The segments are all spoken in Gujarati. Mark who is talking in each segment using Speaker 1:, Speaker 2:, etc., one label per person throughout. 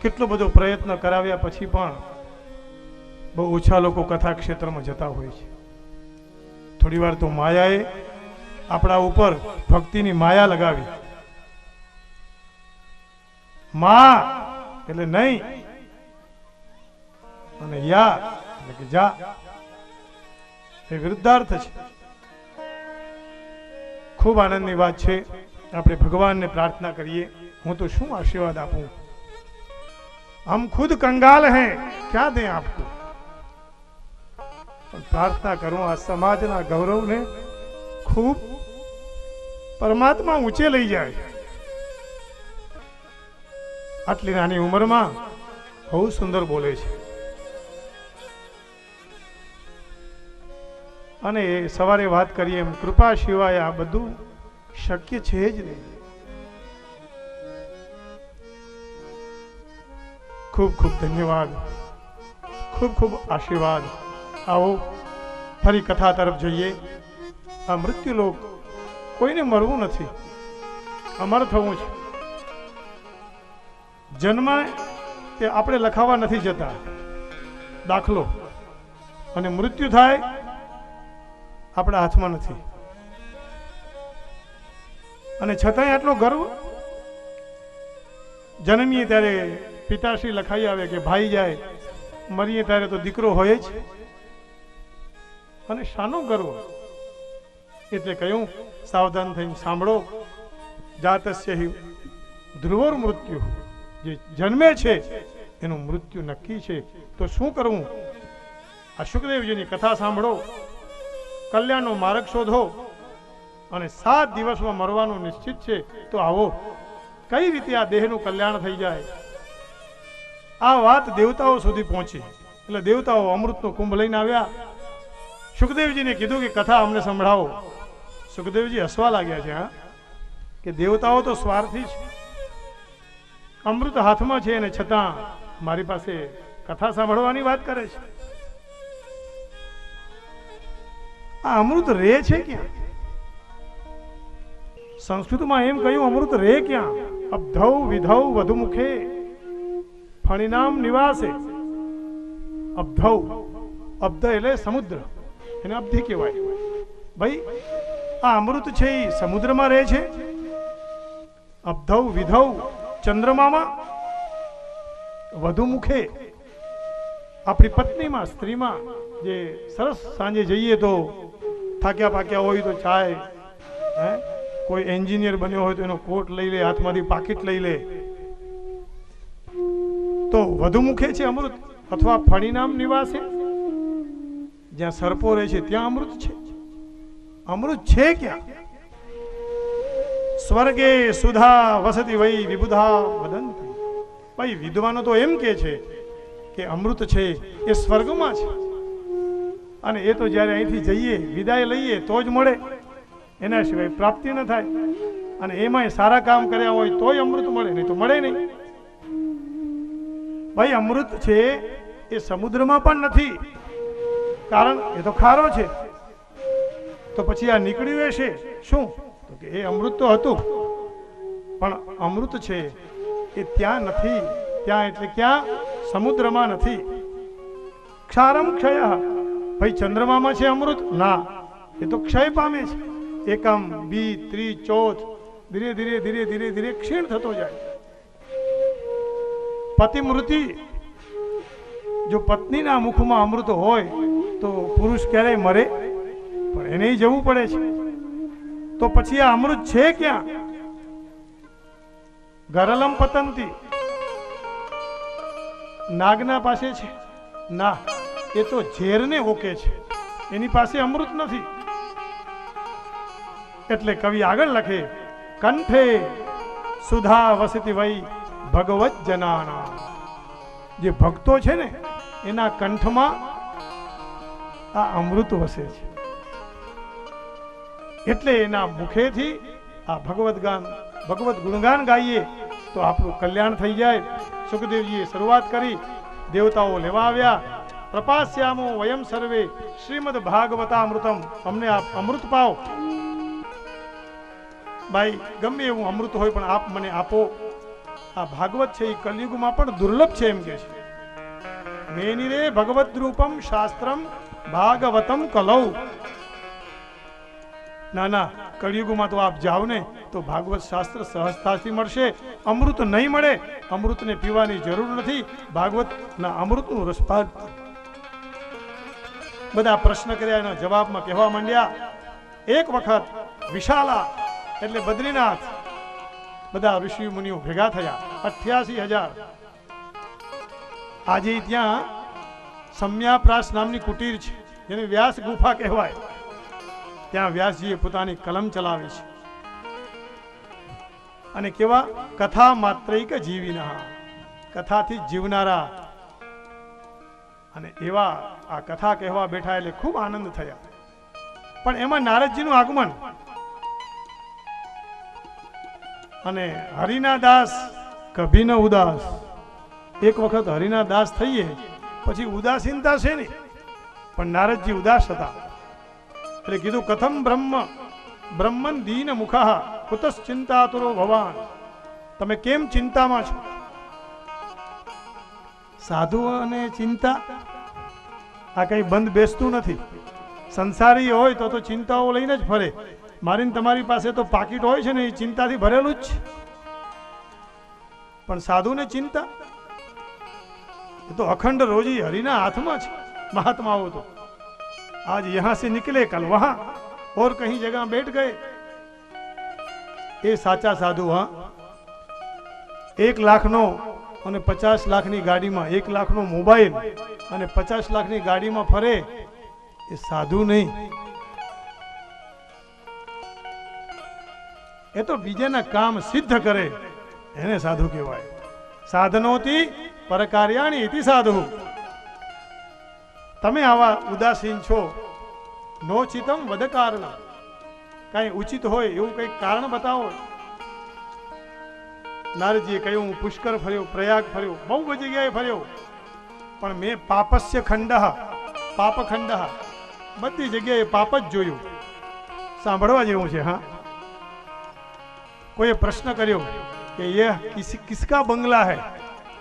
Speaker 1: કેટલો બધો પ્રયત્ન કરાવ્યા પછી પણ બહુ ઓછા લોકો કથા ક્ષેત્રમાં જતા હોય છે. થોડી વાર તો માયાએ આપણા ઉપર ભક્તિની માયા લગાવી. મા એટલે નહીં અને યા એટલે કે જા, એ વિરુદ્ધાર્થ છે. ખૂબ આનંદની વાત છે. આપણે ભગવાનને પ્રાર્થના કરીએ. હું તો શું આશીર્વાદ આપું, हम खुद कंगाल हैं, क्या दें आपको. પણ પ્રાર્થના કરું આ સમાજના ગૌરવને ખૂબ પરમાત્મા ઊંચે લઈ જાય. આટલી નાની ઉંમરમાં બહુ સુંદર બોલે છે. અને સવારે વાત કરીએ એમ કૃપા સિવાય આ બધું શક્ય છે જ નહીં. ખૂબ ખૂબ ધન્યવાદ, ખૂબ ખૂબ આશીર્વાદ. આવો ફરી કથા તરફ જઈએ. આ મૃત્યુલોક કોઈને મરવું નથી, અમર થવું છે. જન્મ તે આપણે લખાવા નથી જતા દાખલો, અને મૃત્યુ થાય આપણા હાથમાં નથી. અને છતાંય આટલો ગર્વ. જન્મીએ ત્યારે પિતાશ્રી લખાઈ આવે કે ભાઈ જાય, મરીએ ત્યારે તો દીકરો હોય જ. અને શાનો ગર્વ. એટલે કહ્યું સાવધાન થઈને સાંભળો. જાતસ્ય હિ ધ્રુવોર મૃત્યુ, જે જન્મે છે એનું મૃત્યુ નક્કી છે. તો શું કરવું? આ શુકદેવજીની કથા સાંભળો, કલ્યાણનો માર્ગ શોધો, અને 7 દિવસમાં મરવાનું નિશ્ચિત છે. તો આવો કઈ રીતે આ દેહનું કલ્યાણ થઈ જાય. આ વાત દેવતાઓ સુધી પહોંચી. એટલે દેવતાઓ અમૃતનો કુંભ લઈને આવ્યા. સુખદેવજીને કીધું કે કથા અમને સંભળાવો. સુખદેવજી હસવા લાગ્યા છે. હા, કે દેવતાઓ તો સ્વાર્થી છે. અમૃત હાથમાં છે અને છતાં મારી પાસે કથા સાંભળવાની વાત કરે છે. આ અમૃત રહે છે ક્યાં? સંસ્કૃતમાં એમ કહ્યું, અમૃત રહે ક્યાં? અબ્ધૌ વિધૌ વધુમુખે ફણિનામ નિવાસે. અબ્ધૌ, અબ્ધ એટલે સમુદ્ર, એને અબ્ધિ કહેવાય. ભાઈ આ અમૃત છે એ સમુદ્રમાં રહે છે. અબ્ધૌ વિધૌ ચંદ્રમામાં, વધુમુખે આપણી પત્નીમાં, સ્ત્રીમાં. જે સરસ સાંજે જઈએ તો થાક્યા પાક્યા હોય તો ચાય, કોઈ એન્જિનિયર બન્યો હોય તો એનો કોટ લઈ લે, હાથમાંથી પાકીટ લઈ લે. તો વધુમુખે છે અમૃત. અથવા ફણીનામ નિવાસે, જ્યાં સર્પો રહે છે ત્યાં અમૃત છે. અમૃત છે ક્યાં? સ્વર્ગે સુધા વસતિ વૈ વિબુધા વદંતી. ભાઈ વિદ્વાનો તો એમ કે છે કે અમૃત છે એ સ્વર્ગમાં છે, અને એ તો જ્યારે અહીંથી જઈએ, વિદાય લઈએ તો જ મળે, એના સિવાય પ્રાપ્તિ ન થાય. અને એમાંય સારા કામ કર્યા હોય તોય અમૃત મળે, નહીં તો મળે નહીં. ભાઈ અમૃત છે એ સમુદ્રમાં પણ નથી, કારણ એ તો ખારો છે. તો પછી આ નીકળ્યું એ છે શું? તો કે એ અમૃત તો હતું, પણ અમૃત છે એ ત્યાં નથી. ત્યાં એટલે ક્યાં? સમુદ્રમાં નથી. ક્ષારમ ક્ષય. ભાઈ ચંદ્રમામાં છે અમૃત? ના, એ તો ક્ષય પામે છે. એકમ, બી, ત્રી, ચોથ, ધીરે ધીરે ધીરે ધીરે ધીરે ક્ષીણ થતો જાય. પતિમૃતિ, જો પત્નીના મુખમાં અમૃત હોય તો પુરુષ ક્યારેય મરે, પણ એને જવું પડે છે. તો પછી આ અમૃત છે ક્યાં? ગરલમ પતંતી, નાગના પાસે છે? ના, એ તો ઝેરને ઓકે છે, એની પાસે અમૃત નથી. એટલે કવિ આગળ લખે, કંઠે સુધા વસતી વૈ ભગવત જનાના. જે ભક્તો છે ને એના કંઠમાં આ અમૃત વસે છે. એટલે એના મુખેથી આ ભગવત ગુણગાન ગાઈએ તો આપણું કલ્યાણ થઈ જાય. સુખદેવજીએ શરૂઆત કરી, દેવતાઓ લેવા આવ્યા. પ્રપાસ્યામો વયમ સર્વે શ્રીમદ ભાગવતામૃતમ. અમને આપ અમૃત પાઓ. ભાઈ ગમે એવું અમૃત હોય પણ આપ મને આપો. આ ભાગવત છે એ કલયુગમાં પણ દુર્લભ છે એમ કે છે. મેનિરે ભગવદ રૂપમ શાસ્ત્રમ ભાગવતમ કલૌ. ના ના, કળિયુગમાં તો આપ જાઓ ને તો ભાગવત શાસ્ત્ર સહજતાથી મળશે. અમૃત નહીં મળે, અમૃતને પીવાની જરૂર નથી. ભાગવતના અમૃતનું રસપાન. બધા પ્રશ્ન કર્યા, એના જવાબમાં કહેવા માંડ્યા. એક વખત વિશાલા એટલે બદ્રીનાથ બધા ઋષિ મુનિઓ ભેગા થયા, 88,000. આજે ત્યાં સમ્યાપ્રાસ નામની કુટીર છે, જેને વ્યાસ ગુફા કહેવાય. ત્યાં વ્યાસજીએ પોતાની કલમ ચલાવી છે. અને કેવા કથા માત્રૈક જીવિના, કથાથી જીવનારા. અને એવા આ કથા કહેવા બેઠા એટલે ખૂબ આનંદ થયા. પણ એમાં નારદજીનું આગમન અને હરિના દાસ કભી ન ઉદાસ. એક વખત હરિના દાસ થઈએ પછી ઉદાસીનતા છે ને, પણ નારદજી ઉદાસ હતા. એટલે કીધું કથમ બ્રહ્મન દીન મુખા કુતસ ચિંતાતુરો ભવાન. તમે કેમ ચિંતામાં છો? સાધુ અને ચિંતા આ કઈ બંધ બેસતું નથી. સંસારી હોય તો ચિંતાઓ લઈને જ ફરે. મારી તમારી પાસે તો પાકીટ હોય છે ને, એ ચિંતાથી ભરેલું જ છે. પણ સાધુને ચિંતા એ તો અખંડ રોજી હરિના હાથમાં છે. મહાત્માઓ તો आज यहां से निकले कल वहां और कहीं जगह बैठ गए. ये साचा साधु. हाँ, 1 લાખનો અને 50 લાખની ગાડીમાં, 1 લાખનો મોબાઈલ અને 50 લાખની ગાડીમાં ફરે એ સાધુ નહીં. એ તો બીજાના કામ સિદ્ધ કરે એને સાધુ કહેવાય. સાધનોથી પરકાર્યાણી ઇતિ સાધુ. તમે આવા ઉદાસીન છો, નો ચિતમ વદ કારણ. કઈ ઉચિત હોય એવું કઈ કારણ બતાવો. નારદજીએ કહ્યું, હું પુષ્કર ફર્યો, પ્રયાગ ફર્યો, બહુ બધી જગ્યાએ ફર્યો, પણ મેં પાપસ્ય ખંડ, પાપખંડ, બધી જગ્યાએ પાપ જ જોયું. સાંભળવા જેવું છે. હા, કોઈએ પ્રશ્ન કર્યો કે યહ કિસકા બંગલા હૈ?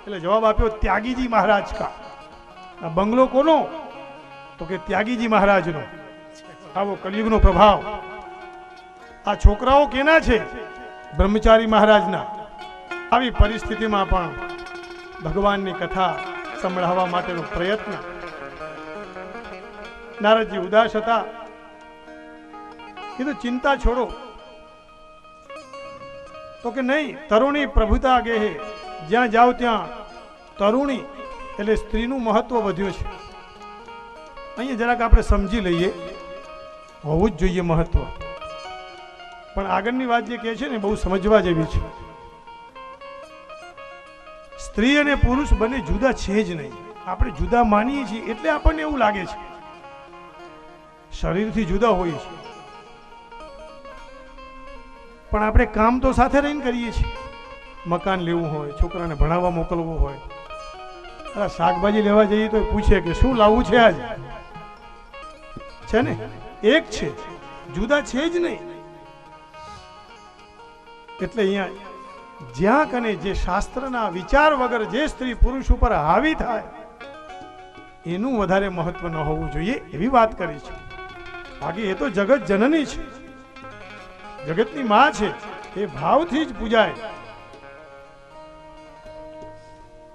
Speaker 1: એટલે જવાબ આપ્યો, ત્યાગીજી મહારાજ કા. આ બંગલો કોનો? તો કે ત્યાગીજી મહારાજનો. આવો કલયુગનો પ્રભાવ. આ છોકરાઓ કેના છે? બ્રહ્મચારી મહારાજના. આવી પરિસ્થિતિમાં પણ ભગવાનની કથા સંભળાવવા માટેનો પ્રયત્ન. નારદજી ઉદાસ હતા. કીધું ચિંતા છોડો. તો કે નહીં, તરુણી પ્રભુતા ગેહે. જ્યાં જાઓ ત્યાં તરુણી એટલે સ્ત્રીનું મહત્વ વધ્યું છે. અહીંયા જરાક આપણે સમજી લઈએ, હોવું જ જોઈએ મહત્વ. પણ આગળની વાત જે કહે છે ને બહુ સમજવા જેવી છે. સ્ત્રી અને પુરુષ બંને જુદા છે જ નહીં. આપણે જુદા માનીએ છીએ એટલે આપણને એવું લાગે છે. શરીરથી જુદા હોઈએ છીએ, પણ આપણે કામ તો સાથે રહીને કરીએ છીએ. મકાન લેવું હોય, છોકરાને ભણાવવા મોકલવું હોય, શાકભાજી લેવા જઈએ તો પૂછે કે શું લાવવું છે આજે? છે ને, એક છે, જુદા છે જ નહીં. એટલે અહીંયા જ્યાં કને જે શાસ્ત્રના વિચાર વગર જે સ્ત્રી પુરુષ ઉપર હાવી થાય એનું વધારે મહત્વ ન હોવું જોઈએ એવી વાત કરી છે. બાકી એ તો જગત જનની છે, જગતની માં છે, એ ભાવથી જ પૂજાય.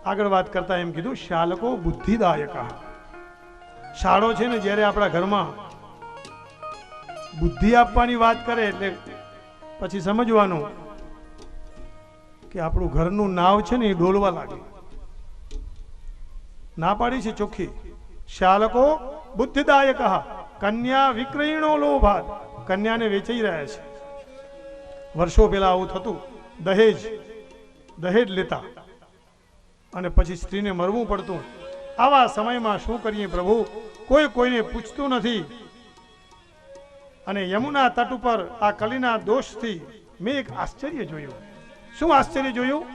Speaker 1: આગળ વાત કરતા એમ કીધું, શાલકો બુદ્ધિદાયક. શાળો છે ને, જ્યારે આપણા ઘરમાં બુદ્ધિ આપવાની વાત કરે એટલે પછી સમજવાનું કે આપણું ઘરનું નાવ છે ને એ ડોલવા લાગે. ના પાડી છે ચોખ્ખી. શાલકો બુદ્ધિદાયક. કન્યા વિક્રયણો લોભાત. કન્યાને વેચાઈ રહ્યા છે. વર્ષો પહેલા આવું થતું. દહેજ લેતા અને પછી સ્ત્રીને મરવું પડતું. આવા સમયમાં શું કરીએ પ્રભુ? કોઈ કોઈને પૂછતું નથી. અને યમુના તટ ઉપર આ કલીના દોષથી મેં એક આશ્ચર્ય જોયું. શું આશ્ચર્ય જોયું?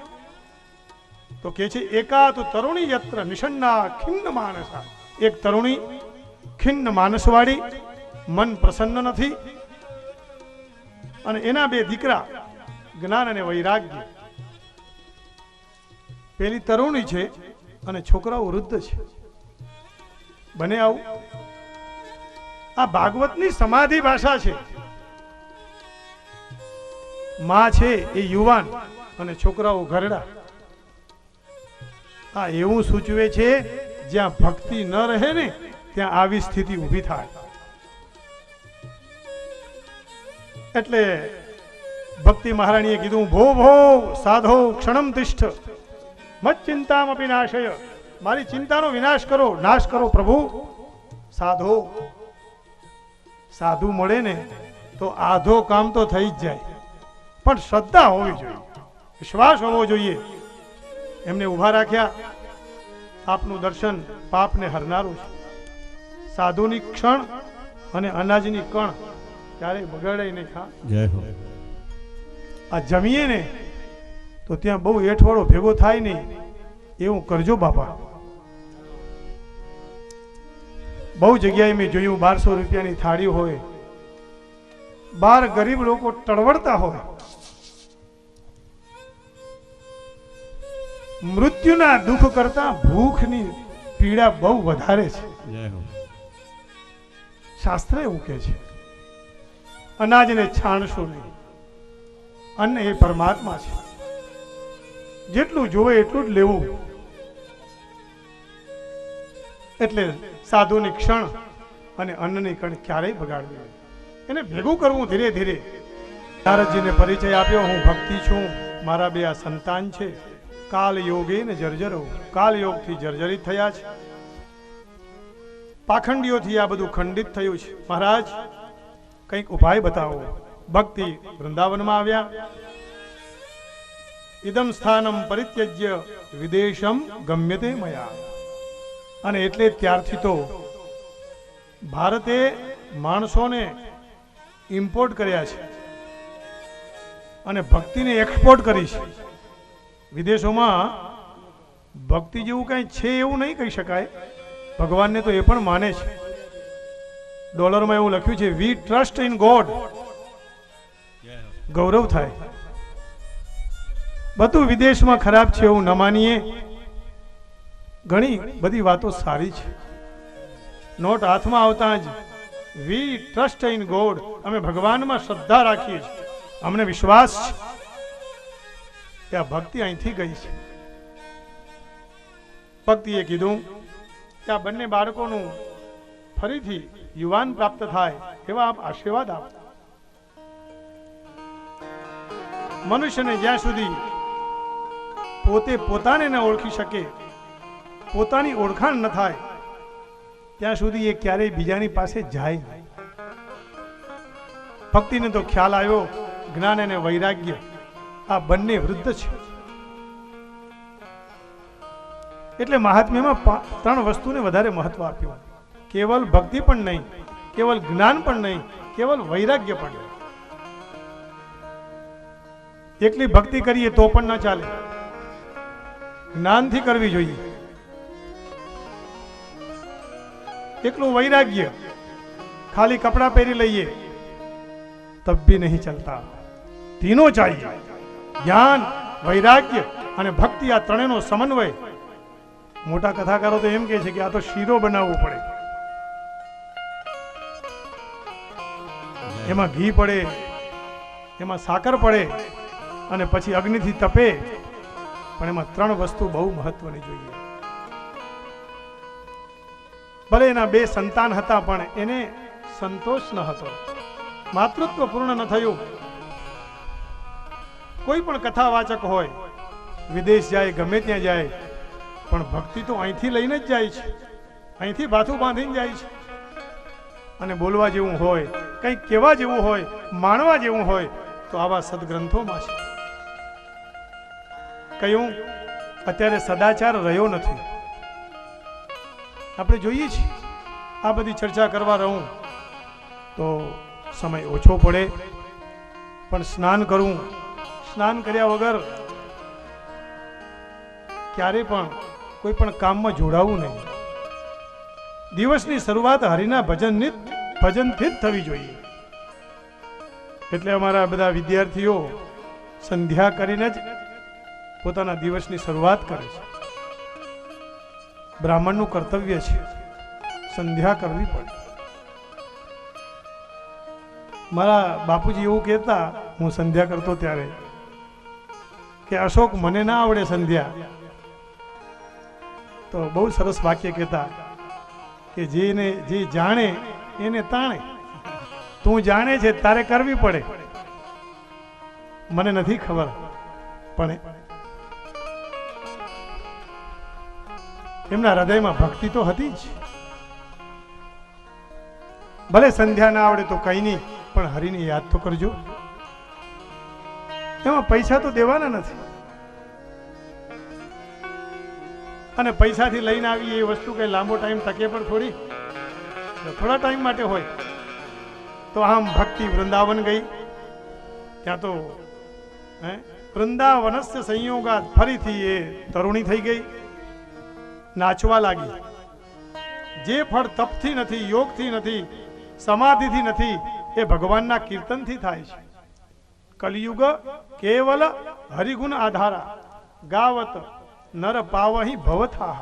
Speaker 1: તો કે છે, એકાતુ તરુણી યત્ર નિષન્ના ખિન્ન માનસા. એક તરુણી ખિન્ન માનસવાળી, મન પ્રસન્ન નથી. અને એના 2 દીકરા, જ્ઞાન અને વૈરાગ્ય. પેલી તરુણી છે અને છોકરાઓ વૃદ્ધ છે. બને આવું? આ ભાગવતની સમાધિ ભાષા છે. માં છે એ યુવાન અને છોકરાઓ ઘરડા. આ એવું સૂચવે છે જ્યાં ભક્તિ ન રહે ને ત્યાં આવી સ્થિતિ ઊભી થાય. એટલે ભક્તિ મહારાણીએ કીધું, ભો ભો સાધો ક્ષણમ તિષ્ઠ મત ચિંતામપી નાશય. મારી ચિંતાનો વિનાશ કરો, નાશ કરો પ્રભુ. સાધો, સાધુ મળે ને તો આધો કામ તો થઈ જ જાય, પણ શ્રદ્ધા હોવી જોઈએ, વિશ્વાસ હોવો જોઈએ. એમને ઊભા રાખ્યા. આપનું દર્શન પાપને હરનારું છે. સાધુની ક્ષણ અને અનાજની કણ ક્યારેય બગાડે નહીં. ખા
Speaker 2: જય હો.
Speaker 1: આ જમીએ ને તો ત્યાં બહુ એઠવાડો ભેગો થાય નહીં એવું કરજો બાપા. બહુ જગ્યાએ મેં જોયું 1200 રૂપિયાની થાળી હોય, 12 ગરીબ લોકો તડવડતા હોય. મૃત્યુના દુઃખ કરતા ભૂખની પીડા બહુ વધારે છે.
Speaker 2: જય હો.
Speaker 1: શાસ્ત્ર એવું કહે છે, અનાજને છાણશો નહીં. અન્ન એ પરમાત્મા છે, જેટલું જોવે એટલું જ લેવું. એટલે સાધુની ક્ષણ અને અન્નની કણ ક્યારેય બગાડવી નહીં. એને ભેગું કરવું ધીરે ધીરે. નારદજીને પરિચય આપ્યો, હું ભક્તિ છું, મારા બે આ સંતાન છે. કાલ યોગે ને જર્જરો, કાલ યોગથી જર્જરિત થયા છે. પાખંડીઓથી આ બધું ખંડિત થયું છે. મહારાજ કંઈક ઉપાય બતાવો. ભક્તિ વૃંદાવનમાં આવ્યા. ઇદમ સ્થાનમ પરિત્યજ્ય વિદેશમ ગમ્યતે મયા. અને એટલે ત્યારથી તો ભારતે માણસોને ઇમ્પોર્ટ કર્યા છે અને ભક્તિને એક્સપોર્ટ કરી છે. વિદેશોમાં ભક્તિ જેવું કંઈ છે એવું નહીં કહી શકાય. ભગવાનને તો એ પણ માને છે. ડોલરમાં એવું લખ્યું છે, વી ટ્રસ્ટ ઇન ગોડ. ગૌરવ થાય. બધું વિદેશમાં ખરાબ છે એવું ન માનીએ. ઘણી બધી વાતો સારી છે. નોટ હાથમાં આવતા જ વી ટ્રસ્ટ ઇન ગોડ, અમે ભગવાનમાં શ્રદ્ધા રાખીએ છીએ, અમને વિશ્વાસ છે. ત્યાં ભક્તિ અહીંથી ગઈ છે. ભક્તિએ કીધું કે આ બંને બાળકોનું ફરીથી યુવાન પ્રાપ્ત થાય એવા આપ આશીર્વાદ આપો. મનુષ્યને જ્યાં સુધી પોતે પોતાને ન ઓળખી શકે, પોતાની ઓળખાણ ન થાય, ત્યાં સુધી એ ક્યારેય બીજાની પાસે જાય નહીં. ભક્તિને તો ખ્યાલ આવ્યો, જ્ઞાન અને વૈરાગ્ય આ બંને વૃદ્ધ છે. એટલે મહાત્મ્યમાં 3 વસ્તુને વધારે મહત્વ આપ્યું. કેવલ ભક્તિ પણ નહીં, કેવલ જ્ઞાન પણ નહીં, કેવલ વૈરાગ્ય પણ નહીં. એકલી ભક્તિ કરીએ તો પણ ન ચાલે, જ્ઞાનથી કરવી જોઈએ. એકલું વૈરાગ્ય, ખાલી કપડા પહેરી લઈએ તબ भी नहीं चलता. तीनों चाहिए, જ્ઞાન, વૈરાગ્ય અને ભક્તિ. આ ત્રણેયનો સમન્વય. મોટા કથાકારો તો એમ કહે છે કે આ તો શીરો બનાવવો પડે, એમાં ઘી પડે, એમાં સાકર પડે અને પછી અગ્નિથી તપે. પણ એમાં 3 વસ્તુ બહુ મહત્વની જોઈએ. ભલે એના 2 સંતાન હતા પણ એને સંતોષ ન હતો, માતૃત્વ પૂર્ણ ન થયું. કોઈ પણ કથાવાચક હોય, વિદેશ જાય, ગમે ત્યાં જાય, પણ ભક્તિ તો અહીંથી લઈને જ જાય છે, અહીંથી બાથું બાંધીને જાય છે. અને બોલવા જેવું હોય, કંઈક કહેવા જેવું હોય, માણવા જેવું હોય તો આવા સદગ્રંથોમાં છે. કયું અત્યારે સદાચાર રહ્યો નથી. આપણે જોઈએ છીએ આ બધી ચર્ચા કરવા રહું તો સમય ઓછો પડે. પણ સ્નાન કરવું, સ્નાન કર્યા વગર ક્યારે પણ કોઈ પણ કામમાં જોડાવું નહીં. દિવસની શરૂઆત હરિના ભજનથી જ થવી જોઈએ. એટલે અમારા બધા વિદ્યાર્થીઓ સંધ્યા કરીને જ પોતાના દિવસની શરૂઆત કરે છે. બ્રાહ્મણનું કર્તવ્ય છે સંધ્યા કરવી પડે. મારા બાપુજી એવું કહેતા, હું સંધ્યા કરતો ત્યારે, કે અશોક મને ના આવડે સંધ્યા. તો બહુ સરસ વાક્ય કહેતા કે જે જાણે એને તાણે. તું જાણે છે તારે કરવી પડે, મને નથી ખબર, પણ એમના હૃદયમાં ભક્તિ તો હતી જ. ભલે સંધ્યા ના આવડે તો કઈ નહીં, પણ હરિને યાદ તો કરજો. એમાં પૈસા તો દેવાના નથી, અને પૈસાથી લઈને આવી એ વસ્તુ કઈ લાંબો ટાઈમ ટકે પણ થોડી, થોડા ટાઈમ માટે હોય. તો આમ ભક્તિ વૃંદાવન ગઈ, ત્યાં તો વૃંદાવનસ્ય સંયોગાત ફરીથી એ તરુણી થઈ ગઈ, નાચવા લાગી. જે ફળ તપથી નથી, યોગથી નથી, સમાધિથી નથી, એ ભગવાનના કીર્તનથી થાય છે. કલિયુગ કેવલ હરિગુણ આધારા, ગાવત નર પાવહી ભવથા.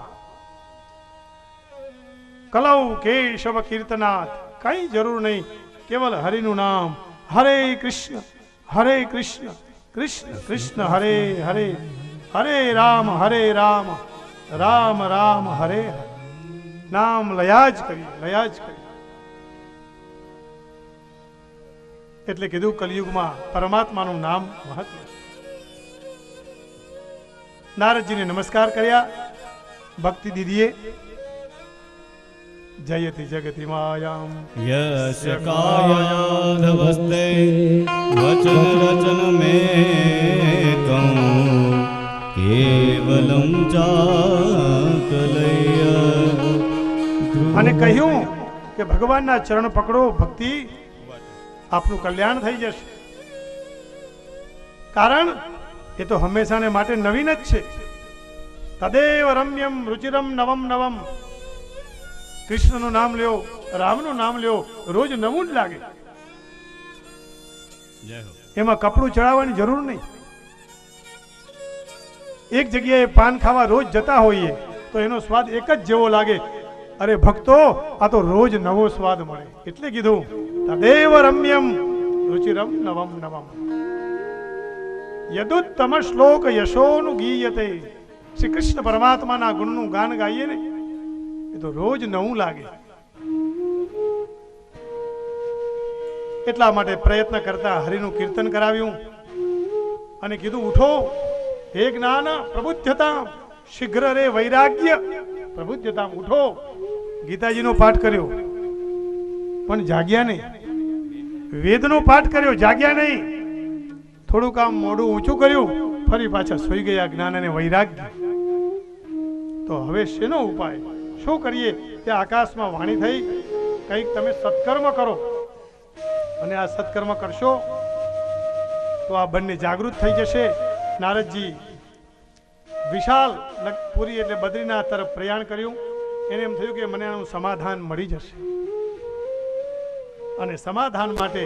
Speaker 1: કલૌ કેશવ કીર્તનાથ, કઈ જરૂર નહીં, કેવલ હરિનું નામ. હરે કૃષ્ણ કૃષ્ણ કૃષ્ણ હરે હરે, હરે રામ રામ રામ હરે હરે. નામ લયા જ કરી. એટલે કીધું કલિયુગમાં પરમાત્માનું નામ મહત્વ. નારદજીને નમસ્કાર કર્યા. ભક્તિ દીદીએ જયતિ જગતિ માયામ
Speaker 2: યસ્ય કાયાધવસ્તે વચન રચન મેકં કેવલમ ચાકલય.
Speaker 1: અને કહ્યું કે ભગવાનના ચરણ પકડો, ભક્તિ આપનું કલ્યાણ થઈ જશે. કારણ એ તો હંમેશાને માટે નવીન જ છે. તદેવ રમ્યમ રુચિરમ નવમ નવમ. કૃષ્ણનું નામ લ્યો, રામનું નામ લ્યો, રોજ નવું જ લાગે. એમાં કપડું ચડાવવાની જરૂર નહીં. એક જગ્યાએ પાન ખાવા રોજ જતા હોઈએ તો એનો સ્વાદ એક જ જેવો લાગે. અરે ભક્તો, આ તો રોજ નવો સ્વાદ મળે. એટલે કીધું તદેવ રમ્યમ રુચિરમ નવમ નવમ. યદુત્તમ શ્લોક યશોનું ગીયતે. શ્રી કૃષ્ણ પરમાત્માના ગુણનું ગાન ગાઈએ ને, એ તો રોજ નવું લાગે. એટલા માટે પ્રયત્ન કરતા હરિનું કીર્તન કરાવ્યું અને કીધું ઉઠો હે જ્ઞાન પ્રબુદ્ધતા, શીઘ્ર રે વૈરાગ્ય પ્રબુદ્ધતા. ઉઠો. ગીતાજીનો પાઠ કર્યો પણ જાગ્યા નહીં. વેદનો પાઠ કર્યો, જાગ્યા નહીં. થોડું કામ મોઢું ઊંચું કર્યું, ફરી પાછા સૂઈ ગયા. જ્ઞાન અને વૈરાગ્ય. તો હવે શેનો ઉપાય? શું કરીએ? તે આકાશમાં વાણી થઈ, કંઈક તમે સત્કર્મ કરો. અને આ સત્કર્મ કરશો તો આ બંને જાગૃત થઈ જશે. નારદજી વિશાલ પુરી એટલે બદ્રીનાથ તરફ પ્રયાણ કર્યું. એને એમ થયું કે મને આનું સમાધાન મળી જશે. અને સમાધાન માટે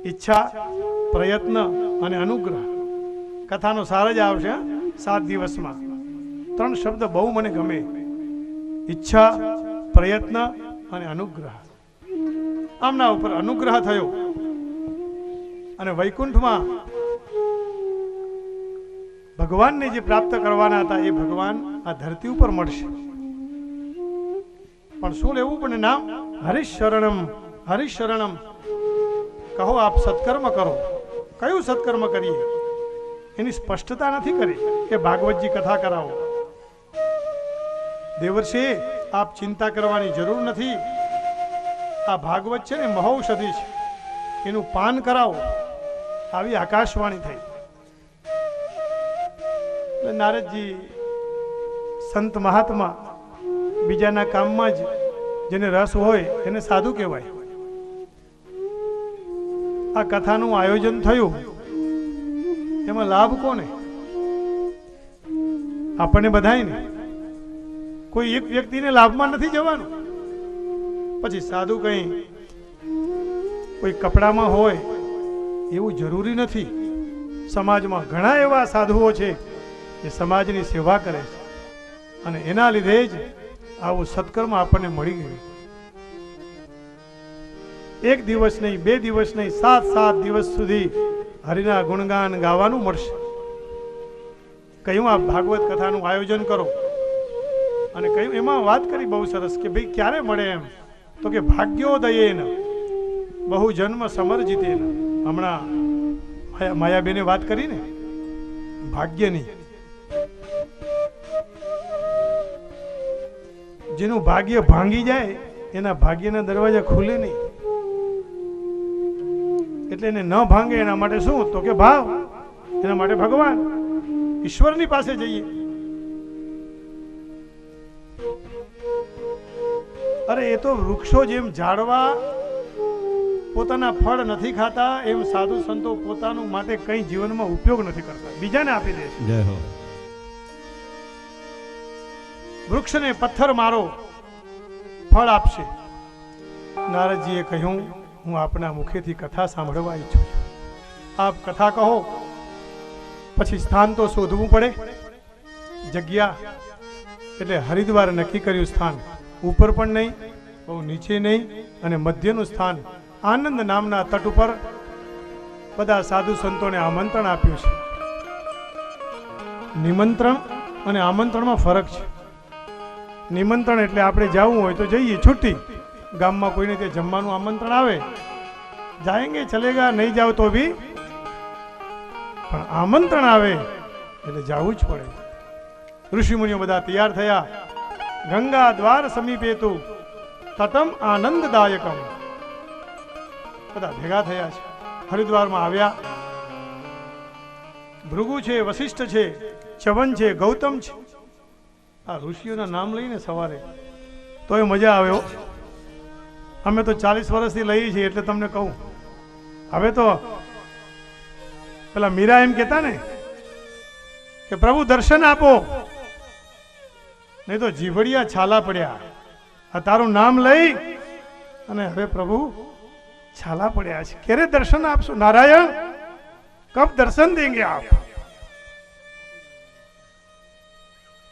Speaker 1: ઈચ્છા, પ્રયત્ન અને અનુગ્રહ. કથાનો સાર જ આવશે 7 દિવસમાં. 3 શબ્દ બહુ મને ગમે: ઈચ્છા, પ્રયત્ન અને અનુગ્રહ. આમના ઉપર અનુગ્રહ થયો અને વૈકુંઠમાં ભગવાનને જે પ્રાપ્ત કરવાના હતા એ ભગવાન આ ધરતી ઉપર મળશે. પણ શું લેવું પડે નામ? હરિશરણમ. હરિશરણમ. કહો આપ સત્કર્મ કરો. કયું સત્કર્મ કરીએ એની સ્પષ્ટતા નથી કરી કે ભાગવતજી કથા કરાવો. દેવર્ષિ આપ ચિંતા કરવાની જરૂર નથી. આ ભાગવત છે ને મહૌષધિ છે, એનું પાન કરાવો. આવી આકાશવાણી થઈ. નારદજી સંત મહાત્મા બીજાના કામમાં જ જેને રસ હોય એને સાધુ કહેવાય. આ કથાનું આયોજન થયું, એમાં લાભ કોને? આપણને બધાયને. કોઈ એક વ્યક્તિને લાભમાં નથી જવાનું. પછી સાધુ કઈ કોઈ કપડામાં હોય એવું જરૂરી નથી. સમાજમાં ઘણા એવા સાધુઓ છે જે સમાજની સેવા કરે છે અને એના લીધે જ આવું સત્કર્મ આપણને મળી ગયું. એક દિવસ નહીં, 2 દિવસ નહીં, 7 દિવસ સુધી હરિના ગુણગાન ગાવાનું મળશે. કહ્યું આ ભાગવત કથાનું આયોજન કરો અને કહ્યું એમાં વાત કરી બહુ સરસ કે ભાઈ ક્યારે મળે એમ, તો કે ભાગ્યોદયેન બહુ જન્મ સમર્જિતેન. હમણાં માયાબેને વાત કરી ને ભાગ્યની, જેનું ભાગ્ય ભાંગી જાય એના ભાગ્યના દરવાજા ખુલે નહીં. એટલે એને ન ભાંગે એના માટે શું, તો કે ભાવ. એના માટે ભગવાન ઈશ્વરની પાસે જઈએ. અરે એ તો વૃક્ષો જેમ ઝાડવા પોતાના ફળ નથી ખાતા, એમ સાધુ સંતો પોતાનું માટે કઈ જીવનમાં ઉપયોગ નથી કરતા, બીજાને આપી દે છે.
Speaker 2: જય હો.
Speaker 1: વૃક્ષને પથ્થર મારો, ફળ આપશે. નારદજીએ કહ્યું હું આપના મુખેથી કથા સાંભળવા ઈચ્છું છું. આપ કથા કહો. પછી સ્થાન તો શોધવું પડે. જગ્યા એટલે હરિદ્વાર નક્કી કર્યું સ્થાન. ઉપર પણ નહીં, બહુ નીચે નહીં, અને મધ્યનું સ્થાન આનંદ નામના તટ ઉપર બધા સાધુ સંતોને આમંત્રણ આપ્યું છે. નિમંત્રણ અને આમંત્રણમાં ફરક છે. નિમંત્રણ એટલે આપણે જવું હોય તો જઈએ, છૂટી. ગામમાં કોઈને ત્યાં જમવાનું આમંત્રણ આવે, જાયેંગે ચલેગા, નહીં જાવ તો બી, પણ આમંત્રણ આવે એટલે જવું જ પડે. ઋષિ મુનિઓ બધા તૈયાર થયા. ગંગા દ્વાર સમીપેતુ તટમ આનંદદાયકમ. બધા ભેગા થયા છે, હરિદ્વારમાં આવ્યા. ભૃગુ છે, વશિષ્ઠ છે, ચ્યવન છે, ગૌતમ છે. આ ઋષિઓના નામ લઈને સવારે તો એ મજા આવે. અમે તો 40 વર્ષથી લઈએ છીએ એટલે તમને કહું. હવે તો પેલા મીરા એમ કહેતા ને કે પ્રભુ દર્શન આપો, નહીં તો જીભડિયા છાલા પડ્યા. આ તારું નામ લઈ અને હવે પ્રભુ છાલા પડ્યા છે. ક્યારે દર્શન આપશો નારાયણ? કબ દર્શન દેંગે આપ?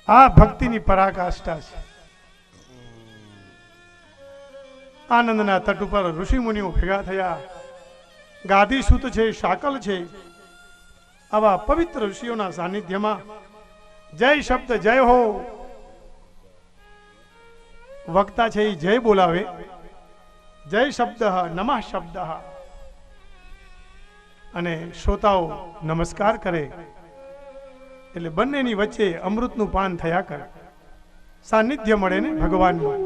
Speaker 1: આ ભક્તિની પરાકાષ્ઠા છે. આનંદના તટ ઉપર ઋષિ મુનિઓ ભેગા થયા. ગાદી સૂત છે, શાકલ છે, આવા પવિત્ર ઋષિઓના સાનિધ્યમાં જય શબ્દ જય હો. વક્તા છે એ જય બોલાવે, જય શબ્દ નમઃ શબ્દ, અને શ્રોતાઓ નમસ્કાર કરે. એટલે બંનેની વચ્ચે અમૃતનું પાન થયા કરે, સાનિધ્ય મળે ને ભગવાનનું.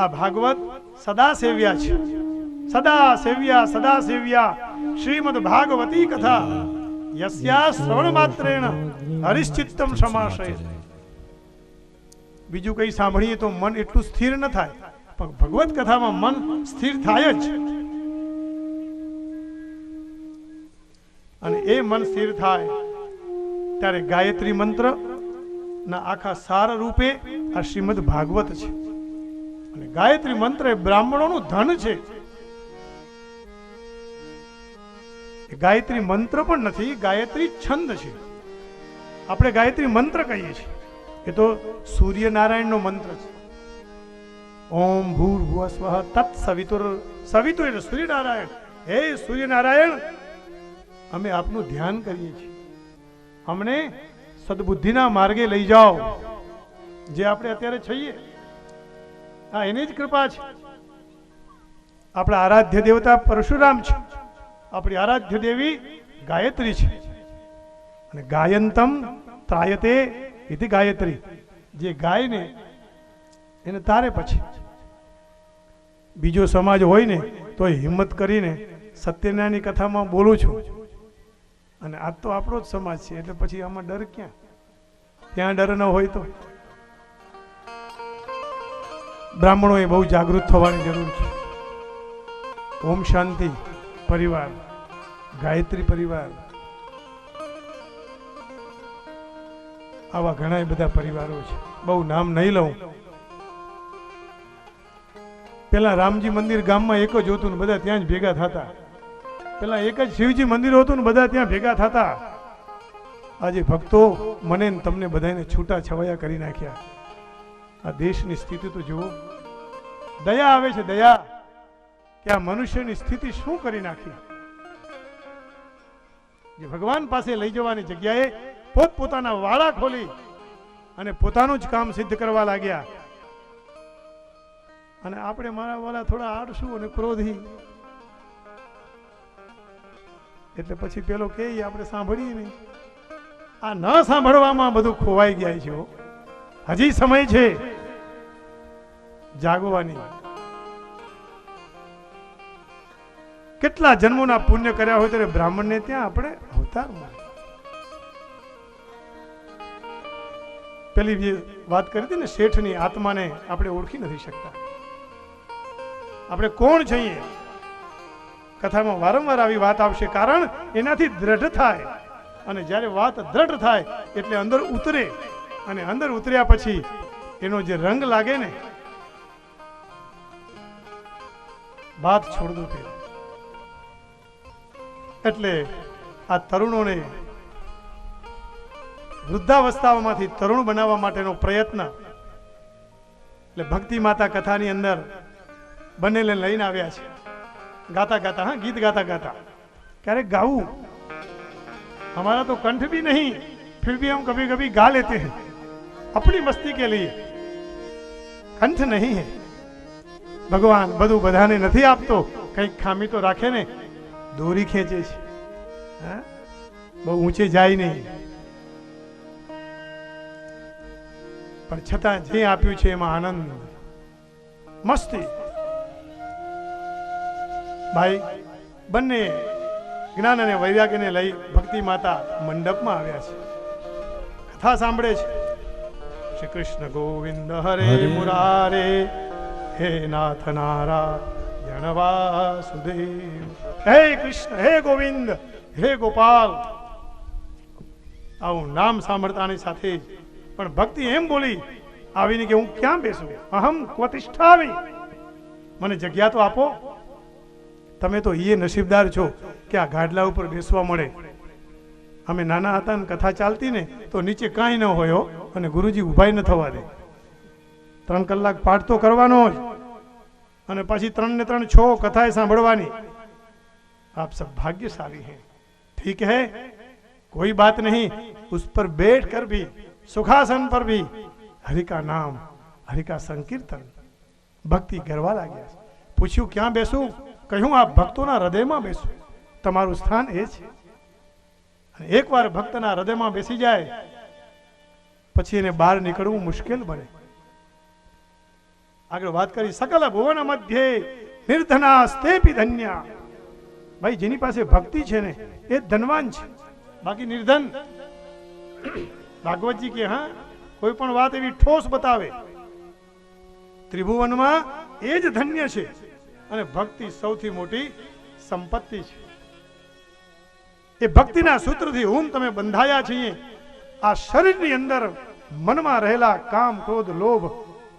Speaker 1: આ ભાગવત સદા સેવ્યા છે. સદા સેવ્યા શ્રીમદ ભાગવતી કથા યસ્યા શ્રવણ માત્રેણ હરિશ્ચિત્તમ સમાશય. બીજું કઈ સાંભળીએ તો મન એટલું સ્થિર ન થાય, પણ ભગવત કથામાં મન સ્થિર થાય જ. અને એ મન સ્થિર થાય ત્યારે ગાયત્રી મંત્ર ના આખા સાર રૂપે આ શ્રીમદ ભાગવત છે. અને ગાયત્રી મંત્ર એ બ્રાહ્મણોનું ધન છે. ગાયત્રી મંત્ર પણ નથી, ગાયત્રી છંદ છે. આપણે ગાયત્રી મંત્ર કહીએ છીએ, એ તો સૂર્યનારાયણનો મંત્ર છે. ઓમ ભૂર્ભુવઃ સ્વઃ તત્સવિતુર. સવિતુર એટલે સૂર્યનારાયણ. હે સૂર્યનારાયણ, અમે આપનું ધ્યાન કરીએ છીએ, અમને સદબુદ્ધિના માર્ગે લઈ જાઓ. જે આપણે અત્યારે છીએ આ એની જ કૃપા છે. આપણા આરાધ્ય દેવતા પરશુરામ છે, આપણી આરાધ્ય દેવી ગાયત્રી છે. અને ગાયંતમ ત્રાયતે ઇતિ ગાયત્રી. જે ગાય ને એને તારે પછી બીજો સમાજ હોય ને તો હિંમત કરીને સત્યનારાયણની કથામાં બોલું છું. અને આ તો આપણો જ સમાજ છે, એટલે પછી આમાં ડર ક્યાં? ત્યાં ડર ન હોય તો બ્રાહ્મણોએ બહુ જાગૃત થવાની જરૂર છે. ઓમ શાંતિ પરિવાર, ગાયત્રી પરિવાર, આવા ઘણા બધા પરિવારો છે. બહુ નામ નહીં લઉં. પેલા રામજી મંદિર ગામમાં એક જ હતું ને બધા ત્યાં જ ભેગા થતા. પેલા એક જ શિવજી મંદિર હતું ને બધા ત્યાં ભેગા થતા. આજે ભક્તો મને ને તમને બધાને છૂટા છવાયા કરી નાખ્યા. આ દેશની સ્થિતિ તો જુઓ. દયા આવે છે, દયા, કે આ મનુષ્યની સ્થિતિ શું કરી નાખી. જે ભગવાન પાસે લઈ જવાની જગ્યાએ પોતપોતાના વાળા ખોલી અને પોતાનું જ કામ સિદ્ધ કરવા લાગ્યા. અને આપણે મારા વાળા થોડા આળસુ અને ક્રોધી, એટલે પછી પેલો કે આપણે સાંભળીએ નહીં. આ ન સાંભળવામાં બધું ખોવાઈ ગયા છે. હજી સમય છે જાગવાની. કેટલા જન્મોના પુણ્ય કર્યા હોય ત્યારે બ્રાહ્મણને ત્યાં આપણે અવતાર મળે. પેલી જે વાત કરી હતી ને, શેઠની આત્માને આપણે ઓળખી નથી શકતા. આપણે કોણ છીએ? કથામાં વારંવાર આવી વાત આવશે, કારણ એનાથી દ્રઢ થાય. અને જ્યારે વાત દ્રઢ થાય એટલે અંદર ઉતરે, અને અંદર ઉતર્યા પછી એનો જે રંગ લાગે ને, વાત છોડ દો. એટલે આ તરુણોને વૃદ્ધાવસ્થાઓમાંથી તરુણ બનાવવા માટેનો પ્રયત્ન, એટલે ભક્તિ માતા કથાની અંદર બંનેને લઈને આવ્યા છે. ગાતા ગાતા, હા, ગીત ગાતા ગાતા. ક્યારેક ગાવું, हमारा तो कंठ भी नहीं, फिर भी हम कभी कभी गा लेते हैं अपनी मस्ती के लिए. कंठ नहीं है. ભગવાન બધું બધાને નથી આપતો, કંઈક ખામી તો રાખે ને. દોરી ખેંચે છે, હા, બહુ ઊંચે જાય નહીં, પણ છતાં જે આપ્યું છે એમાં આનંદ, મસ્તી. ભાઈ બંને જ્ઞાન અને વૈરાગ્યને લઈ ભક્તિ માતા મંડપમાં આવ્યા છે. કથા સાંભળે છે. શ્રી કૃષ્ણ ગોવિંદ હરે મુરારે, હે નાથ નારાયણ વાસુદેવ. હે કૃષ્ણ, હે ગોવિંદ, હે ગોપાલ. આવું નામ સાંભળતાની સાથે પણ ભક્તિ એમ બોલી આવીને કે હું ક્યાં બેસું? અહમ ક્વતિષ્ઠામિ, મને જગ્યા તો આપો. તમે તો એ નસીબદાર છો કે આ ગાડલા ઉપર બેસવા મળે. અમે નાના હતા ને કથા ચાલતી ને તો નીચે કાંઈ ન હોય, અને ગુરુજી ઉભાઈ ન થવા દે. 3 કલાક પાઠ તો કરવાનો જ, અને પછી 3 ને 3 6 કથાએ સાંભળવાની. આપ सब भाग्यशाली हैं. ठीक है, कोई बात नहीं. उस पर बैठ कर भी, सुखासन पर भी हरि का नाम, हरि का संकीर्तन, भक्ति કરવા લાગ્યા. પૂછ્યું ક્યાં બેસું? કહ્યું આ ભક્તોના હૃદયમાં બેસું. તમારું સ્થાન એ છે. અને એકવાર ભક્તના હૃદયમાં બેસી જાય પછી એને બહાર નીકળવું મુશ્કેલ બને. આગળ વાત કરી, સકલ ભુવન મધ્યે નિર્ધના સ્તેપી ધન્યા. ભાઈ જેની પાસે ભક્તિ છે ને એ ધનવાન છે, બાકી નિર્ધન. ભાગવતજી કે હા, કોઈ પણ વાત એવી ઠોસ બતાવે, ત્રિભુવનમાં એ જ ધન્ય છે. અને ભક્તિ સૌથી મોટી સંપત્તિ છે. એ ભક્તિના સૂત્રથી હું તમે બંધાયા છીએ. આ શરીરની અંદર મનમાં રહેલા કામ, ક્રોધ, લોભ,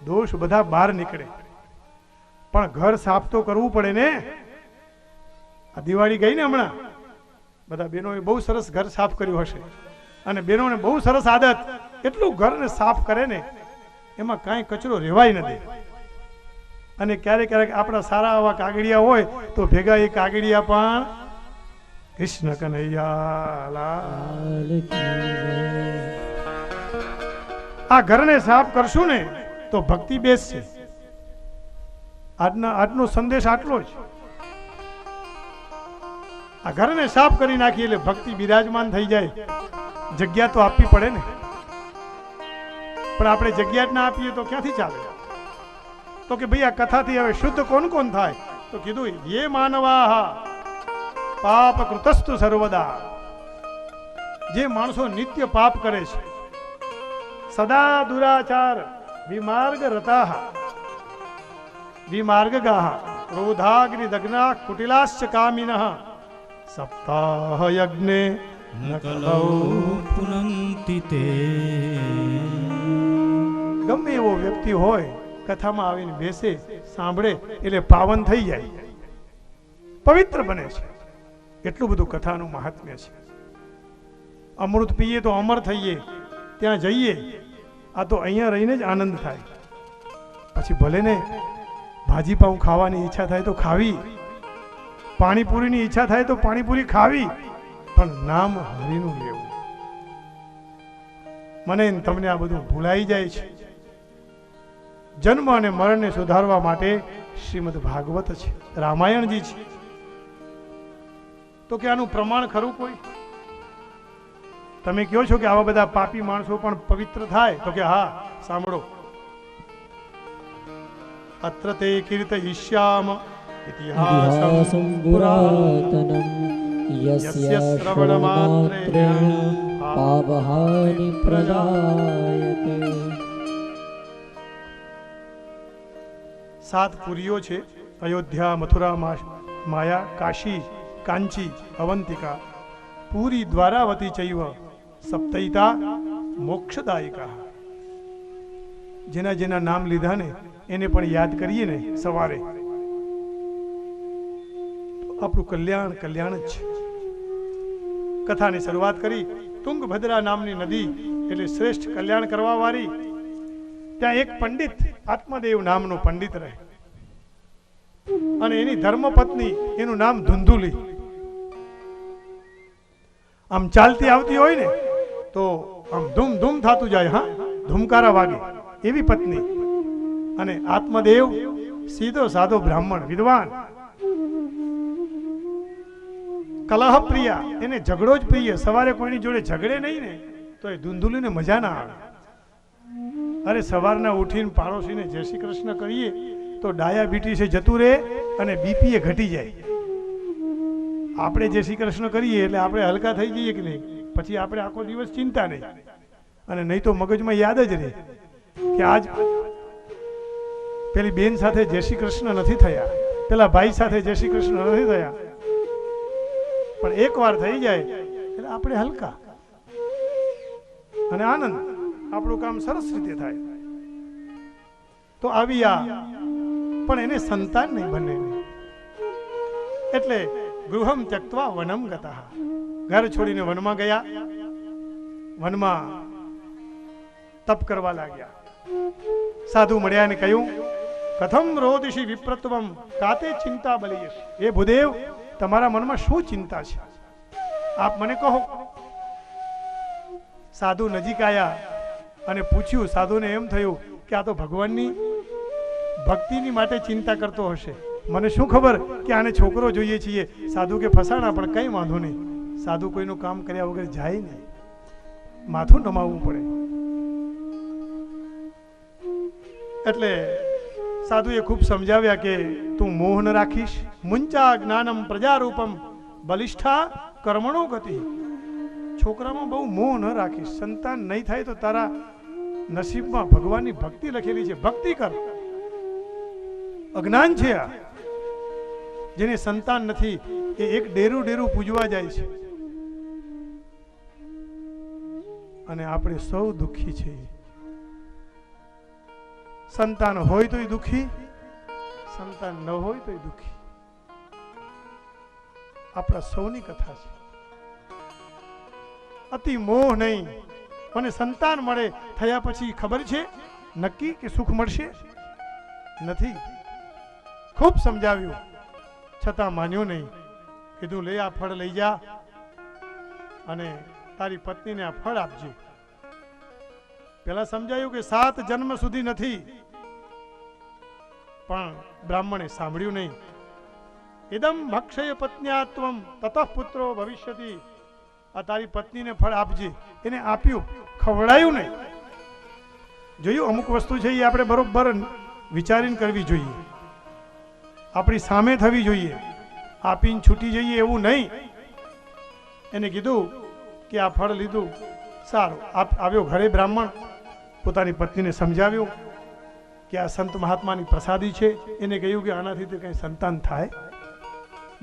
Speaker 1: દોષ બધા બહાર નીકળે. પણ ઘર સાફ તો કરવું પડે ને. આ દિવાળી ગઈ ને હમણાં, બધા બહેનોએ બહુ સરસ ઘર સાફ કર્યું હશે. અને બહેનોને બહુ સરસ આદત, એટલું ઘરને સાફ કરે ને એમાં કાંઈ કચરો રહેવાય ન દે. અને ક્યારેક ક્યારેક આપણા સારા આવા કાગડિયા હોય તો ભેગા એ કાગડિયા પણ કૃષ્ણ કનૈયા લાલ કી. આ ઘરને સાફ કરશું ને તો ભક્તિ બેસશે. આજનો સંદેશ આટલો જ. આ ઘરને સાફ કરી નાખી એટલે ભક્તિ બિરાજમાન થઈ જાય. જગ્યા તો આપવી પડે ને, પણ આપણે જગ્યા જ ના આપીએ તો ક્યાંથી ચાલે? તો કે ભાઈ આ કથાથી હવે શુદ્ધ કોણ કોણ થાય? તો કીધું યે માનવા પાપ કૃતસ્તુ સર્વદા. જે માણસો નિત્ય પાપ કરે છે, સદા દુરાચાર, વિમાર્ગ રતાહ, વિમાર્ગગાહ, ક્રોધાગ્નિ દગ્ના, કુટિલાશ્ચ કામિનઃ, સપ્તાહ યજ્ઞે ન કલૌ પુનંતિ તે. ગમે એવો વ્યક્તિ હોય, કથામાં આવીને બેસે, સાંભળે એટલે પાવન થઈ જાય, પવિત્ર બને છે. એટલું બધું કથાનું મહાત્મ્ય છે. અમૃત પીએ તો અમર થઈએ, ત્યાં જઈએ. આ તો અહીંયા રહીને જ આનંદ થાય. પછી ભલે ને ભાજી પાઉં ખાવાની ઈચ્છા થાય તો ખાવી, પાણીપુરીની ઈચ્છા થાય તો પાણીપુરી ખાવી, પણ નામ હરિનું લેવું. મને ને તમને આ બધું ભૂલાઈ જાય છે. જન્મ અને મરણને સુધારવા માટે શ્રીમદ ભાગવત છે, રામાયણજી છે. તો કે આનું પ્રમાણ ખરું કોઈ? તમે કહો છો કે આવા બધા પાપી માણસો પણ પવિત્ર થાય? તો કે હા, સાંભળો. અત્ર તે કીર્તયિષ્યામ ઇતિહાસં પુરાતનમ યસ્ય શ્રવણમાત્રેણ
Speaker 3: પાપહાનિ પ્રજાયતે.
Speaker 1: 7 પુરીઓ છે: અયોધ્યા, મથુરા, માયા, કાશી, કાંચી, અવંતિકા, પૂરી, દ્વારાવતી ચૈવ સપ્તૈતા મોક્ષદાયિકા. જેના જેના નામ લીધા ને એને પણ યાદ કરીએ ને સવારે, તો આપણું કલ્યાણ કલ્યાણ જ છે. કથાની શરૂઆત કરી. તુંગભદ્રા નામની નદી એટલે શ્રેષ્ઠ કલ્યાણ કરવા વાળી. ત્યાં એક પંડિત, આત્મદેવ નામનો પંડિત રહે, અને એની ધર્મપત્ની, એનું નામ ધુંધુલી. આમ ચાલતી આવતી હોય ને તો આમ ધૂમ ધૂમ થતું જાય, હા, ધૂમકારા વાગે એવી પત્ની. અને આત્મદેવ સીધો સાધો બ્રાહ્મણ, વિદ્વાન, કલહ પ્રિયા, એને ઝઘડો જ પ્રિય. સવારે કોઈની જોડે ઝઘડે નહીં ને તો એ ધુંધુલીને મજા ના આવે. અરે સવારના ઉઠીને પાડોશીને જય શ્રી કૃષ્ણ કરીએ તો ડાયાબિટીસ જતું રહે અને બીપી એ ઘટી જાય. આપણે જય શ્રી કૃષ્ણ કરીએ એટલે આપણે હલકા થઈ જઈએ કે નહીં? પછી આપણે આખો દિવસ ચિંતા નહીં, અને નહીં તો મગજમાં યાદ જ રહે કે આજ પેલી બેન સાથે જય શ્રી કૃષ્ણ નથી થયા, પેલા ભાઈ સાથે જય શ્રી કૃષ્ણ નથી થયા. પણ એકવાર થઈ જાય એટલે આપણે હલકા અને આનંદ, આપણું કામ સરસ રીતે થાય. તો આવી આ પણ એને સંતાન નહીં બને, એટલે ગૃહમ ત્યક્ત્વા વનમ ગતઃ, ઘર છોડીને વનમાં ગયા. વનમાં તપ કરવા લાગ્યા. સાધુ મળ્યા ને કહ્યું, કથમ રોદિશી વિપ્રત્વમ કાતે ચિંતા બલિયશ. એ ભૂદેવ, તમારા મનમાં શું ચિંતા છે? આપ મને કહો. સાધુ નજીક આવ્યા અને પૂછ્યું. સાધુને એમ થયું કે આ તો ભગવાનની ભક્તિની માટે ચિંતા કરતો હશે. મને શું ખબર કે આને છોકરો જોઈએ છીએ. સાધુ કે ફસાણા, પણ કઈ વાંધો નહીં. સાધુ કોઈનું કામ કર્યા વગર જાય નહીં, માથું નમાવવું પડે. એટલે સાધુએ ખૂબ સમજાવ્યા કે તું મોહ ન રાખીશ. મુંચા જ્ઞાનમ પ્રજારૂપમ બલિષ્ઠા કર્મણો ગતિ. છોકરામાં બહુ મોહ ન રાખીશ. સંતાન નહીં થાય તો તારા નસીબમાં ભગવાનની ભક્તિ લખેલી છે, ભક્તિ કર. અજ્ઞાન છે આ. જેને સંતાન નથી એ એક ડેરું ડેરું પૂજવા જાય છે. અને આપણે સૌ દુઃખી છીએ. સંતાન હોય તોય દુઃખી, સંતાન ન હોય તોય દુઃખી. આપણા સૌની કથા છે. અતિ મોહ નહીં. મને સંતાન મળે થયા પછી ખબર છે નક્કી કે સુખ મળશે? નથી. ખૂબ સમજાવ્યું છતાં માન્યો નહીં. કીધું લે આ ફળ લઈ જા અને તારી પત્નીને આ ફળ આપજે. પેલા સમજાયું કે 7 જન્મ સુધી નથી, પણ બ્રાહ્મણે સાંભળ્યું નહીં. ઇદમ ભક્ષય પત્ન્યાત્વમ તતઃ પુત્રો ભવિષ્યતિ. આ તારી પત્નીને ફળ આપજે. એને આપ્યું, ખવડાયું નહીં. જોયું, અમુક વસ્તુ છે એ આપણે બરોબર વિચારીને કરવી જોઈએ, આપણી સામે થવી જોઈએ. આપીને છૂટી જઈએ એવું નહીં. એને કીધું કે આ ફળ લીધું, સારું. આવ્યો ઘરે બ્રાહ્મણ, પોતાની પત્નીને સમજાવ્યું કે આ સંત મહાત્માની પ્રસાદી છે. એને કહ્યું કે આનાથી તો કંઈ સંતાન થાય?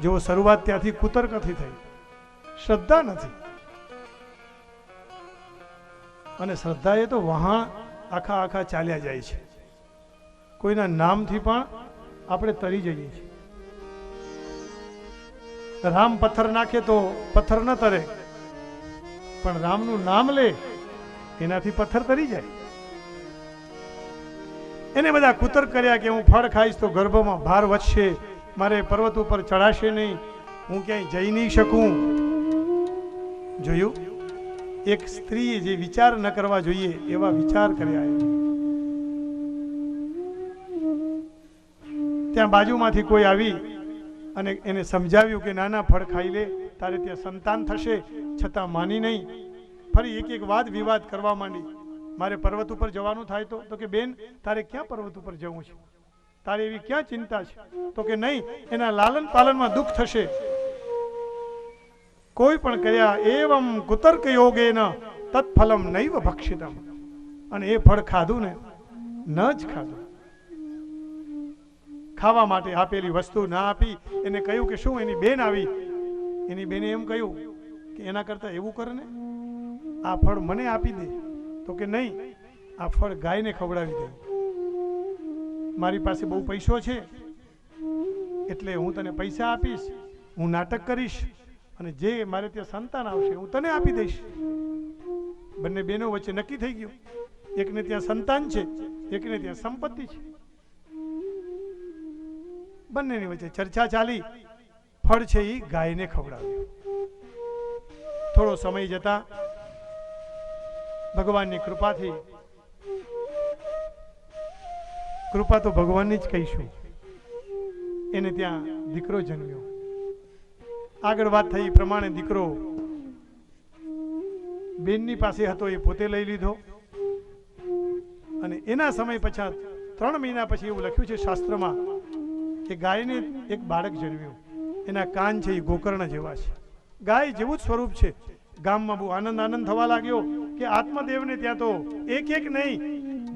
Speaker 1: જેવો શરૂઆત ત્યાંથી કુતર્કથી થઈ, શ્રદ્ધા નથી. અને શ્રદ્ધા એ તો વહાણ આખા આખા ચાલ્યા જાય છે. કોઈના નામથી પણ આપણે તરી જઈએ છીએ. રામ પથ્થર નાખે તો પથ્થર ન તરે, પણ રામનું નામ લે એનાથી પથ્થર તરી જાય. એને બધા કુતર કર્યા કે હું ફળ ખાઈશ તો ગર્ભમાં ભાર વધશે, મારે પર્વત ઉપર ચડાશે નહીં, હું ક્યાંય જઈ નહીં શકું. જોયું, એક સ્ત્રીએ જે વિચાર ન કરવા જોઈએ એવા વિચાર કર્યા. ત્યાં બાજુમાંથી કોઈ આવી અને એને સમજાવ્યું કે નાના ફળ ખાઈ લે, તારે ત્યાં સંતાન થશે, છતાં માની નહીં. ફરી એક વાદ વિવાદ કરવા માંડી. મારે પર્વત ઉપર જવાનું થાય તો કે બેન તારે ક્યાં પર્વત ઉપર જવું છે, તારે એવી ક્યાં ચિંતા છે? તો કે નહીં, એના લાલન પાલનમાં દુઃખ થશે. કોઈ પણ કર્યા એવમ કુતર્ક યોગેન તત્ફલમ નૈવ ભક્ષિતમ. અને એ ફળ ખાધું ને ન જ ખાધું. ખાવા માટે આપેલી વસ્તુ ના આપી. એને કહ્યું કે શું? એની બેન આવી. એની બેને એમ કહ્યું કે એના કરતા એવું કર ને, આ ફળ મને આપી દે. તો કે નહીં, આ ફળ ગાયને ખવડાવી દે. મારી પાસે બહુ પૈસો છે એટલે હું તને પૈસા આપીશ, હું નાટક કરીશ અને જે મારે ત્યાં સંતાન આવશે હું તને આપી દઈશ. બંને બહેનો વચ્ચે નક્કી થઈ ગયું. એકને ત્યાં સંતાન છે, એકને ત્યાં સંપત્તિ છે. બંનેની વચ્ચે ચર્ચા ચાલી. ફળ છે એ ગાયને ખવડાવ્યું. થોડો સમય જતા ભગવાનની કૃપાથી, કૃપા તો ભગવાનની જ કહીશું, એને ત્યાં દીકરો જન્મ્યો. આગળ વાત થઈ પ્રમાણે દીકરો બેનની પાસે હતો એ પોતે લઈ લીધો. અને એના સમય પછાત 3 મહિના પછી એવું લખ્યું છે શાસ્ત્રમાં કે ગાયને એક બાળક જન્મ્યું. એના કાન છે એ ગોકર્ણ જેવા છે, ગાય જેવું જ સ્વરૂપ છે. ગામમાં બહુ આનંદ થવા લાગ્યો કે આત્મદેવને ત્યાં તો એક નહીં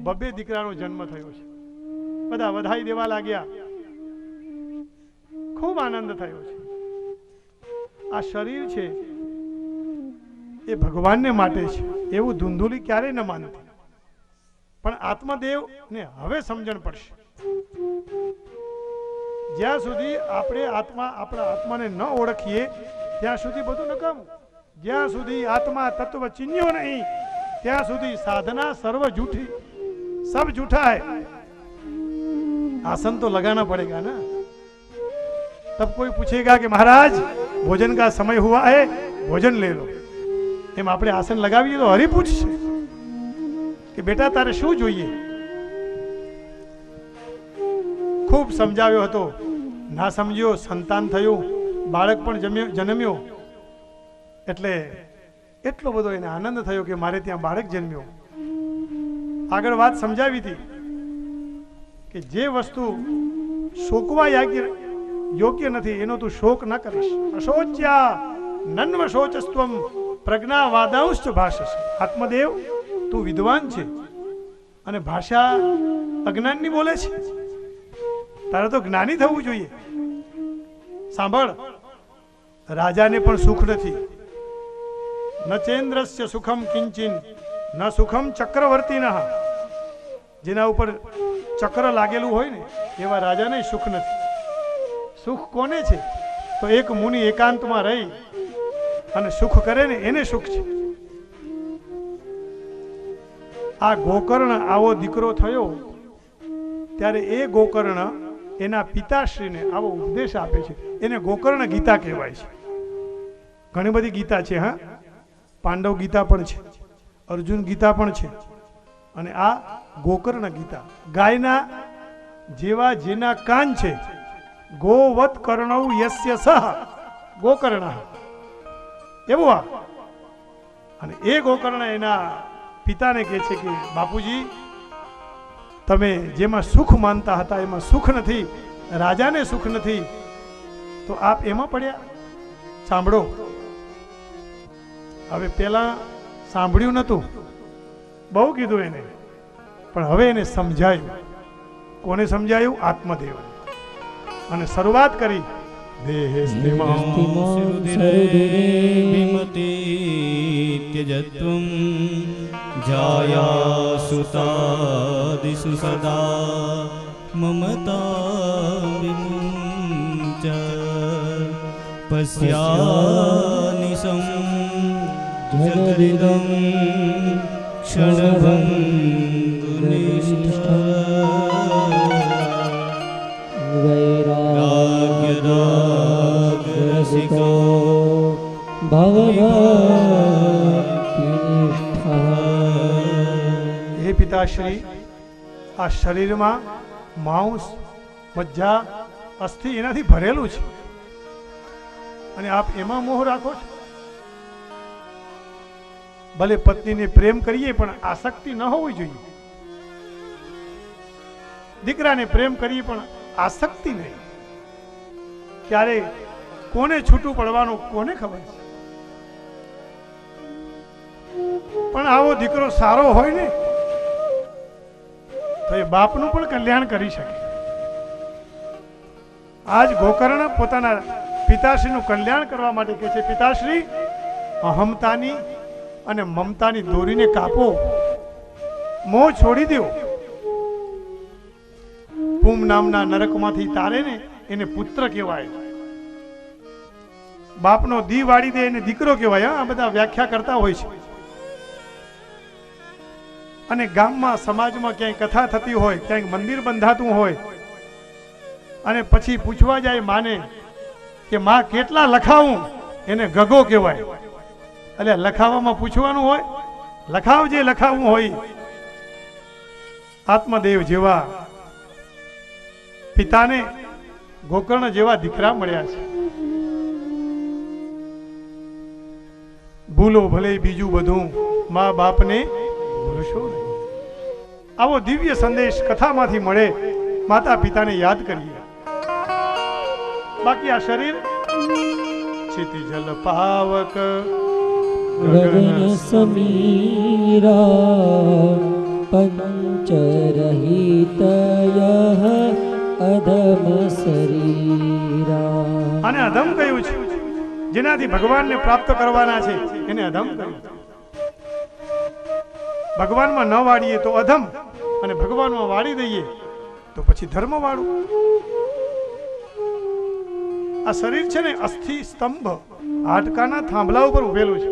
Speaker 1: 2 દીકરાનો જન્મ થયો છે. બધા વધાઈ દેવા લાગ્યા. ખૂબ આનંદ થયો છે. આ શરીર છે એ ભગવાનને માટે છે એવું ધૂંધુલી ક્યારેય ન માનતી. પણ આત્મદેવને હવે સમજણ પડશે. જ્યાં સુધી આપણે આપણા આત્માને ન ઓળખીએ ત્યાં સુધી બધું નકામું. જ્યાં સુધી આત્મા તત્વ ચિન્હ્યો નહીં ત્યાં સુધી સાધના સર્વ झूठी, सब झूठा है. आसन तो लगाना पड़ेगा ना. तब कोई पूछेगा कि महाराज भोजन का समय हुआ है, भोजन ले लो. એમ આપણે આસન લગાવીએ તો હરી પૂછશે કે બેટા તારે શું જોઈએ. ખૂબ સમજાવ્યો હતો, ના સમજ્યો. સંતાન થયું, બાળક પણ જન્મ્યો. એટલે એટલો બધો એને આનંદ થયો કે મારે ત્યાં બાળક જન્મ્યો. આગળ વાત સમજાવી હતી કે જે વસ્તુ શોકવા યોગ્ય નથી એનો તું શોક ન કરીશ. અશોચ્યા નન્વ શોચસ્ત્વમ પ્રજ્ઞાવાદાંશ્ચ ભાષસ. આત્મદેવ તું વિદ્વાન છે અને ભાષા અજ્ઞાનની બોલે છે. તારે તો જ્ઞાની થવું જોઈએ. સાંભળ, રાજાને પણ સુખ નથી. ન ચેન્દ્રસ્ય સુખમ કિંચિન ન સુખમ ચક્રવર્તીનઃ. જેના ઉપર ચક્ર લાગેલું હોય ને એવા રાજાને સુખ નથી. સુખ કોને છે? તો એક મુનિ એકાંતમાં રહી અને સુખ કરે ને એને સુખ છે. આ ગોકર્ણ આવો દીકરો થયો ત્યારે એ ગોકર્ણ એના પિતાશ્રીને આવો ઉપદેશ આપે છે. એને ગોકર્ણ ગીતા કહેવાય છે. ઘણી બધી ગીતા છે. હા, પાંડવ ગીતા પણ છે, અર્જુન ગીતા પણ છે, અને આ ગોકર્ણ ગીતા. ગાયના જેવા જેના કાન છે, ગોવત કર્ણવ યસ્ય સહ ગોકર્ણ એવું આ. અને એ ગોકર્ણ એના પિતાને કહે છે કે બાપુજી તમે જેમાં સુખ માનતા હતા એમાં સુખ નથી, રાજાને સુખ નથી, તો આપ એમાં પડ્યા. સાંભળો, હવે પેલા સાંભળ્યું નતું, બહુ કીધું એને, પણ હવે એને સમજાયું. કોને સમજાયું? આત્મદેવ. અને શરૂઆત કરી દેહે
Speaker 2: ત્યજત્વમ જાયા સુતાદિષુ સદા મમતા વિમુંચ પશ્યાનિશં જગદિદં ક્ષણભંગુનિષ્ઠ
Speaker 3: વૈરાગ્યરસિકો ભવભક્તિનિષ્ઠ.
Speaker 1: હે પિતાશ્રી, આ શરીરમાં માંસ, મજ્જા, અસ્થિ એનાથી ભરેલું છે અને આપ એમાં મોહ રાખો છો. ભલે પત્નીને પ્રેમ કરીએ પણ આસક્તિ ન હોવી જોઈએ. દીકરાને પ્રેમ કરીએ પણ આસક્તિ નહીં. ક્યારે કોને છૂટું પડવાનું કોને ખબર છે. પણ આવો દીકરો સારો હોય ને તો એ બાપનું પણ કલ્યાણ કરી શકે. આજ ગોકર્ણ પોતાના પિતાશ્રીનું કલ્યાણ કરવા માટે કહે છે, પિતાશ્રી અહમતાની અને મમતાની દોરીને કાપો, મોહ છોડી દો. પૂમ નામના નરકમાંથી તારે ને એને પુત્ર કહેવાય. બાપનો દી વાળી દે એને દીકરો કહેવાય. આ બધા વ્યાખ્યા કરતા હોય છે. અને ગામમાં સમાજમાં ક્યાંય કથા થતી હોય, ક્યાંય મંદિર બંધાતું હોય અને પછી પૂછવા જાય માને કે માં કેટલા લખાવું, એને ગગો કહેવાય. એટલે લખાવામાં પૂછવાનું હોય, લખાવ જે લખાવું હોય. આત્મદેવ જેવા પિતાને ગોકર્ણ જેવા દીકરા મળ્યા છે. ભૂલો ભલે બીજું બધું, મા બાપને ભૂલશો નહીં. આવો દિવ્ય સંદેશ કથામાંથી મળે. માતા પિતાને યાદ કરીએ. બાકી આ શરીર क्षितिजल पावक
Speaker 3: गगन समीरा पंचरहितयः अधम शरीरा.
Speaker 1: અને અધમ કયું છે? જેનાથી ભગવાનને પ્રાપ્ત કરવાના છે એને અધમ કહ્યું. ભગવાનમાં ન વાળીએ તો અધમ, અને ભગવાનમાં વાળી દઈએ તો પછી ધર્મ વાળું. આ શરીર છે ને અસ્થિ સ્તંભ, હાડકાના થાંભલા ઉપર ઉભેલું છે,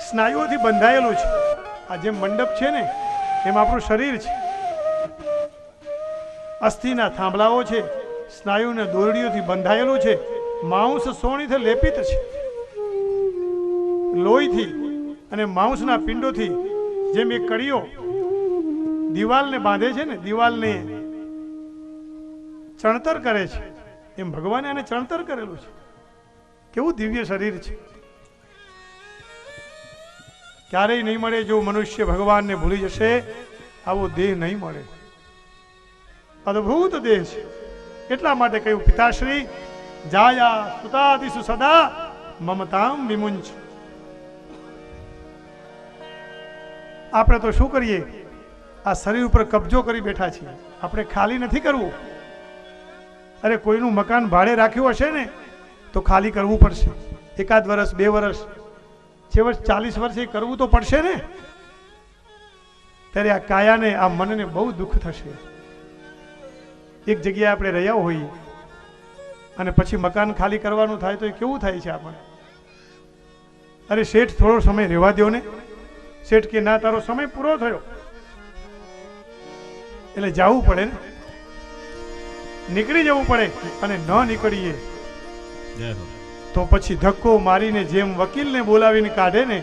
Speaker 1: સ્નાયુઓથી બંધાયેલું છે. આ જેમ મંડપ છે ને એમ આપણું શરીર છે. અસ્થિના થાંભલાઓ છે, સ્નાયુને દોરડીઓથી બંધાયેલું છે, માંસ સોણીથી લેપિત છે. લોહીથી અને માંસના પિંડોથી જેમ એક કડીઓ દિવાલને બાંધે છે ને, દિવાલને ચણતર કરે છે, એમ ભગવાને આને ચણતર કરેલું છે. કેવું દિવ્ય શરીર છે. ક્યારેય નહીં મળે. જો મનુષ્ય ભગવાનને ભૂલી જશે આવો દેહ નહીં મળે. અદ્ભુત દેહ છે. એટલા માટે કહ્યું, પિતાશ્રી જાયા સુતાદિષુ સદા મમતામ વિમુંચ. આપણે તો શું કરીએ, આ શરીર ઉપર કબજો કરી બેઠા છીએ. આપણે ખાલી નથી કરવું. અરે કોઈનું મકાન ભાડે રાખ્યું હશે ને તો ખાલી કરવું પડશે. એકાદ વર્ષ, 2 વર્ષ, છેવટ 40 વર્ષે કરવું તો પડશે ને. ત્યારે આ કાયાને, આ મનને બહુ દુઃખ થશે. એક જગ્યાએ આપણે રહ્યા હોઈએ અને પછી મકાન ખાલી કરવાનું થાય તો એ કેવું થાય છે આપણે? અરે શેઠ થોડો સમય રહેવા દો ને. શેઠ કે ના, તારો સમય પૂરો થયો. એટલે જવું પડે ને, નીકળી જવું પડે. અને ન નીકળીએ તો પછી ધક્કો મારીને જેમ વકીલને બોલાવીને કાઢે ને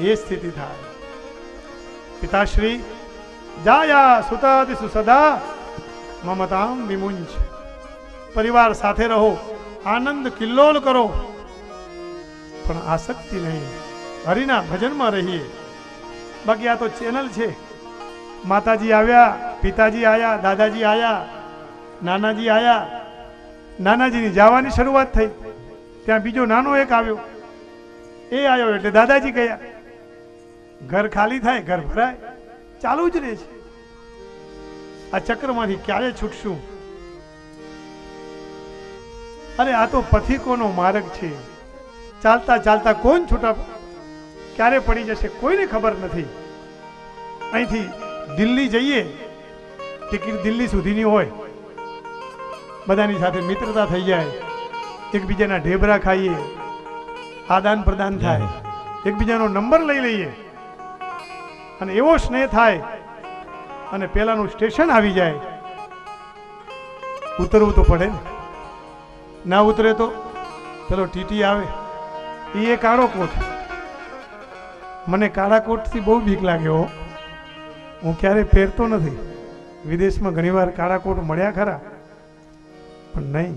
Speaker 1: એ સ્થિતિ થાય. પિતાશ્રી જાયા સુતાદિષુ સદા મમતામ વિમુંચ. પરિવાર સાથે રહો, આનંદ કિલ્લોલ કરો, પણ આસક્તિ નહીં. હરિના ભજનમાં રહીએ. બાકી આ તો ચેનલ છે. માતાજી આવ્યા, પિતાજી આયા, દાદાજી આયા, નાનાજી આયા. નાનાજીની જવાની શરૂઆત થઈ, ત્યાં બીજો નાનો એક આવ્યો. એ આવ્યો એટલે દાદાજી ગયા. ઘર ખાલી થાય, ઘર ભરાય, ચાલુ જ રહે છે. આ ચક્રમાંથી ક્યારે છૂટશું? અરે આ તો પથિકોનો માર્ગ છે. ચાલતા ચાલતા કોણ છૂટા ક્યારે પડી જશે કોઈને ખબર નથી. અહીંથી દિલ્હી જઈએ, ટિકિટ દિલ્હી સુધીની હોય, બધાની સાથે મિત્રતા થઈ જાય, એકબીજાના ઢેબરા ખાઈએ, આદાન પ્રદાન થાય, એકબીજાનો નંબર લઈ લઈએ અને એવો સ્નેહ થાય અને પેલાનું સ્ટેશન આવી જાય, ઉતરવું તો પડે ને. ના ઉતરે તો પેલો ટીટી આવે, એ કાળો કોટ. મને કાળા કોટથી બહુ બીક લાગે હો, હું ક્યારેય પહેરતો નથી. વિદેશમાં ઘણીવાર કાળા કોટ મળ્યા ખરા, પણ નહીં.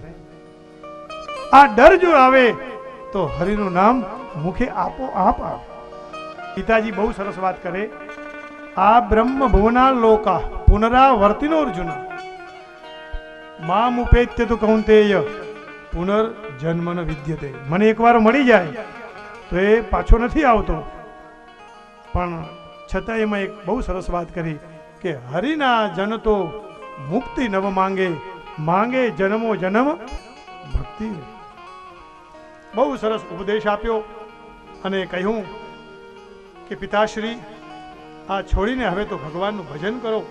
Speaker 1: આ ડર જો આવે તો હરિનું નામ મુખે આપોઆપ આવે. પિતાજી બહુ સરસ વાત કરે, આ બ્રહ્મ ભુવના લોકા પુનરાવર્તિનો અર્જુન મામ ઉપેત્ય તુ કૌંતેય પુનર્જન્મન વિદ્યતે. મને એકવાર મળી જાય તો એ પાછો નથી આવતો. પણ છતાં એમાં એક બહુ સરસ વાત કરી કે હરિના જન તો મુક્તિ નવ માંગે, માંગે જન્મો જન્મ ભક્તિ. બહુ સરસ ઉપદેશ આપ્યો અને કહ્યું કે પિતાશ્રી, આ છોડીને હવે તો ભગવાનનું ભજન કરો.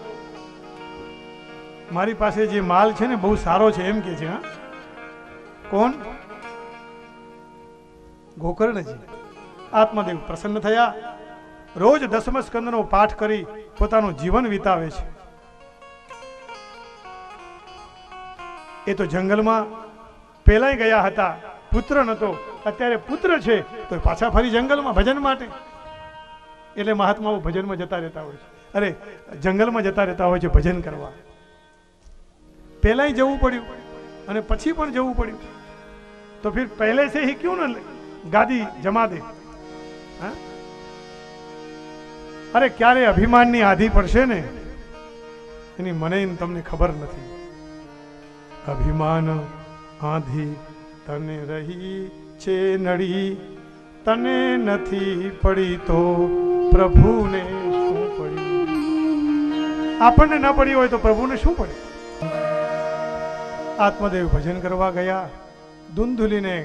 Speaker 1: મારી પાસે જે માલ છે ને બહુ સારો છે એમ કે છે. હા, કોણ? ગોકર્ણજી. આત્મદેવ પ્રસન્ન થયા. રોજ દસમ સ્કંદનો પાઠ કરી પોતાનું જીવન વિતાવે છે. એ તો જંગલમાં પહેલાય ગયા હતા, પુત્ર નતો, અત્યારે પુત્ર છે તો પાછા ફરી જંગલમાં ભજન માટે. એટલે મહાત્માઓ ભજનમાં જતા રહેતા હોય છે, અરે જંગલમાં જતા રહેતા હોય છે ભજન કરવા. પહેલાય જવું પડ્યું અને પછી પણ જવું પડ્યું, તો ફિર પહેલે સે હી ક્યું ન ગાદી જમા દે. હા, અરે ક્યારે અભિમાનની આધી પડશે ને એની મને તમને ખબર નથી. અભિમાન આધી તને રહી છે નડી, તને નથી પડી તો પ્રભુને શું પડી. આપણને ન પડી હોય તો પ્રભુને શું પડે. આત્મદેવ ભજન કરવા ગયા. ધુંધુલીને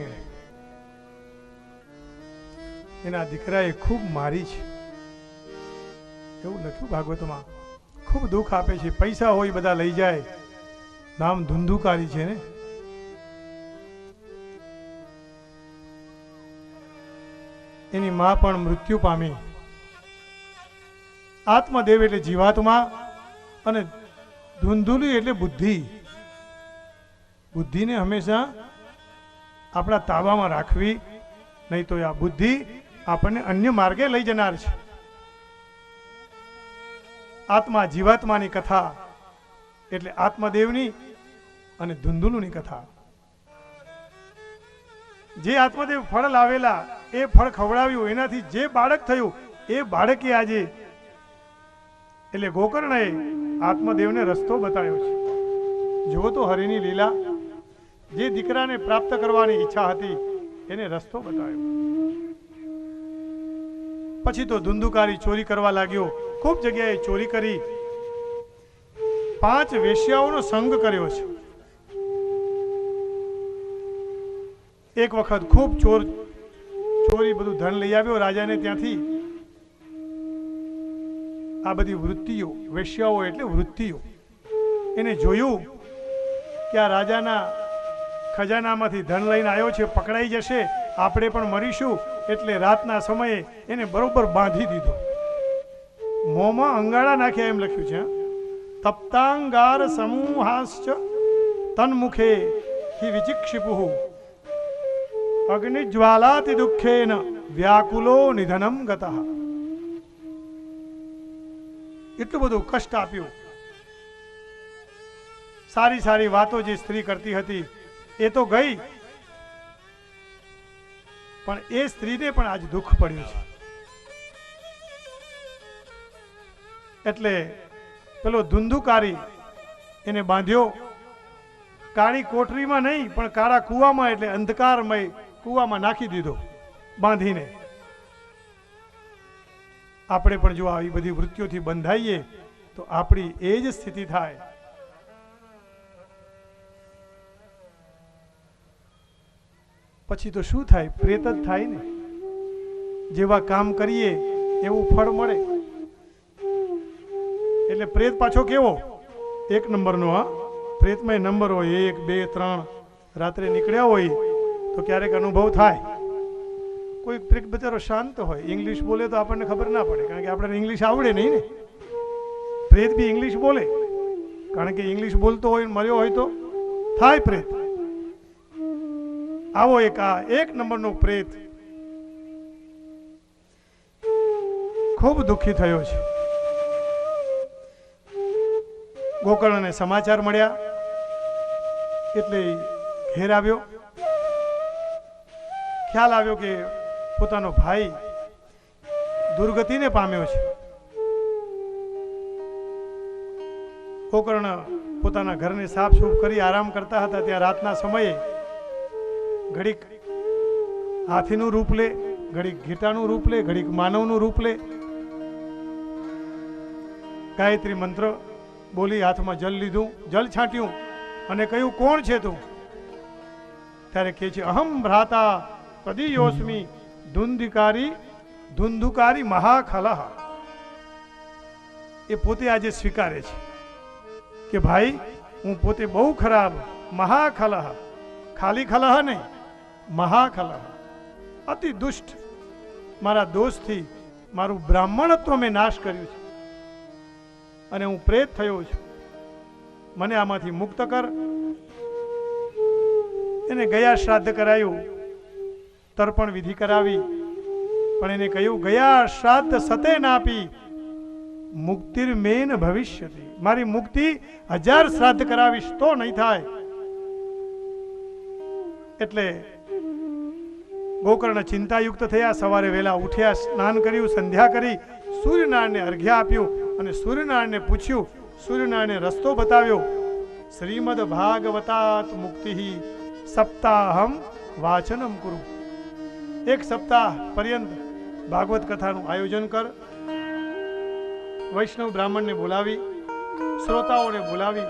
Speaker 1: એના દીકરાએ ખૂબ મારી છે એવું લખ્યું ભાગવતમાં. ખૂબ દુઃખ આપે છે. પૈસા હોય બધા લઈ જાય, નામ ધુંધુકારી છે ને. એની માં પણ મૃત્યુ પામી. આત્મદેવ એટલે જીવાત્મા અને ધુંધુલી એટલે બુદ્ધિ. બુદ્ધિને હંમેશા આપણા તાબામાં રાખવી, નહીં તો આ બુદ્ધિ આપણને અન્ય માર્ગે લઈ જનાર છે. આત્મા જીવાત્માની કથા એટલે આત્મદેવની અને ધુંધુલુની કથા. જે આત્મદેવ ફળ લાવેલા એ ફળ ખવડાવ્યું, એનાથી જે બાળક થયું એ બાળકે આજે એટલે ગોકર્ણએ આત્મદેવને રસ્તો બતાવ્યો છે. જુઓ તો હરિની લીલા. જે દીકરાને પ્રાપ્ત કરવાની ઈચ્છા હતી એને રસ્તો બતાવ્યો. પછી તો ધુંધુકારી ચોરી કરવા લાગ્યો. ખૂબ જગ્યાએ ચોરી કરી. 5 વેશ્યાઓનો સંગ કર્યો છે. એક વખત ખૂબ ચોરી બધું ધન લઈ આવ્યો રાજાને ત્યાંથી. આ બધી વૃત્તિઓ, વેશ્યાઓ એટલે વૃત્તિઓ. એને જોયું કે આ રાજાના ખજાનામાંથી ધન લઈને આવ્યો છે, પકડાઈ જશે, આપણે પણ મરીશું. એટલે રાતના સમયે એને બરોબર બાંધી દીધો. મોંમાં અંગાડા નાખ્યા એમ લખ્યું છે. તપ્તાંગાર સમૂહાશ્ચ તન્મુખે હિ વિચિક્ષિપુઃ અગ્નિજ્વાલાતિ દુઃખેન વ્યાકુલો નિધનમ ગતઃ. એટલું બધું કષ્ટ આપ્યું. સારી સારી વાતો જે સ્ત્રી કરતી હતી એ તો ગઈ, પણ એ સ્ત્રીને પણ આજ દુઃખ પડ્યું છે. એટલે પેલો ધુંધુકારી એને બાંધ્યો. કાળી કોઠરીમાં નહીં પણ કાળા કૂવામાં, એટલે અંધકારમય કૂવામાં નાખી દીધો બાંધીને. આપણે પણ જો આવી બધી વૃત્તિઓથી બંધાઈએ તો આપણી એ જ સ્થિતિ થાય. પછી તો શું થાય? પ્રેત જ થાય ને. જેવા કામ કરીએ એવું ફળ મળે. એટલે પ્રેત પાછો કેવો? 1 નંબરનો. હા, પ્રેતમય નંબર હોય 1, 2, 3 રાત્રે નીકળ્યા હોય તો ક્યારેક અનુભવ થાય. કોઈ પ્રેત બચારો શાંત હોય, ઇંગ્લિશ બોલે તો આપણને ખબર ના પડે, કારણ કે આપણને ઇંગ્લિશ આવડે નહીં ને. પ્રેત બી ઇંગ્લિશ બોલે, કારણ કે ઇંગ્લિશ બોલતો હોય ને મર્યો હોય તો થાય પ્રેત. આવો એક આ 1 નંબરનો પ્રેત ખૂબ દુઃખી થયો છે. ગોકર્ણને સમાચાર મળ્યા એટલે ઘેર આવ્યો. ખ્યાલ આવ્યો કે પોતાનો ભાઈ દુર્ગતિને પામ્યો છે. ગોકર્ણ પોતાના ઘરને સાફ સૂફ કરી આરામ કરતા હતા. ત્યાં રાતના સમયે ઘડીક હાથીનું રૂપ લે, ઘડીક ઘેટાનું રૂપ લે, ઘડીક માનવનું રૂપ લે. ગાયત્રી મંત્ર બોલી, હાથમાં જલ લીધું, જલ છાંટ્યું અને કહ્યું, કોણ છે તું? ત્યારે કહે છે, અહમ ભ્રાતા કદીયોસ્મી ધુંધુકારી મહાખલહ. એ પોતે આજે સ્વીકારે છે કે ભાઈ હું પોતે બહુ ખરાબ, મહાખલહ, ખાલી ખલહ નહીં, મહાખલહ, અતિ દુષ્ટ, મારા દોષથી મારું બ્રાહ્મણત્વ મેં નાશ કર્યું છે અને હું પ્રેત થયો છું. મને આમાંથી મુક્ત કર. એને ગયા શ્રાદ્ધ કરાયું, તર્પણ વિધિ કરાવી, પણ એને કહ્યું, ગયા શ્રાદ્ધ સતે નાપી મુક્તિર્મેન ભવિષ્યતિ. મારી મુક્તિ 1000 શ્રાદ્ધ કરાવીશ તો નહીં થાય. એટલે ગોકર્ણ ચિંતાયુક્ત થયા. સવારે વહેલા ઉઠ્યા, સ્નાન કર્યું, સંધ્યા કરી, સૂર્યનારાયણને અર્ઘ્ય આપ્યું અને સૂર્યનારાયણને પૂછ્યું, સૂર્યનારાયણે રસ્તો બતાવ્યો. શ્રીમદ ભાગવતાત મુક્તિ સપ્તાહમ વાચનમ કુરુ. 1 સપ્તાહ પર્યંત ભાગવત કથાનું આયોજન કર. વૈષ્ણવ બ્રાહ્મણને બોલાવી, શ્રોતાઓને બોલાવી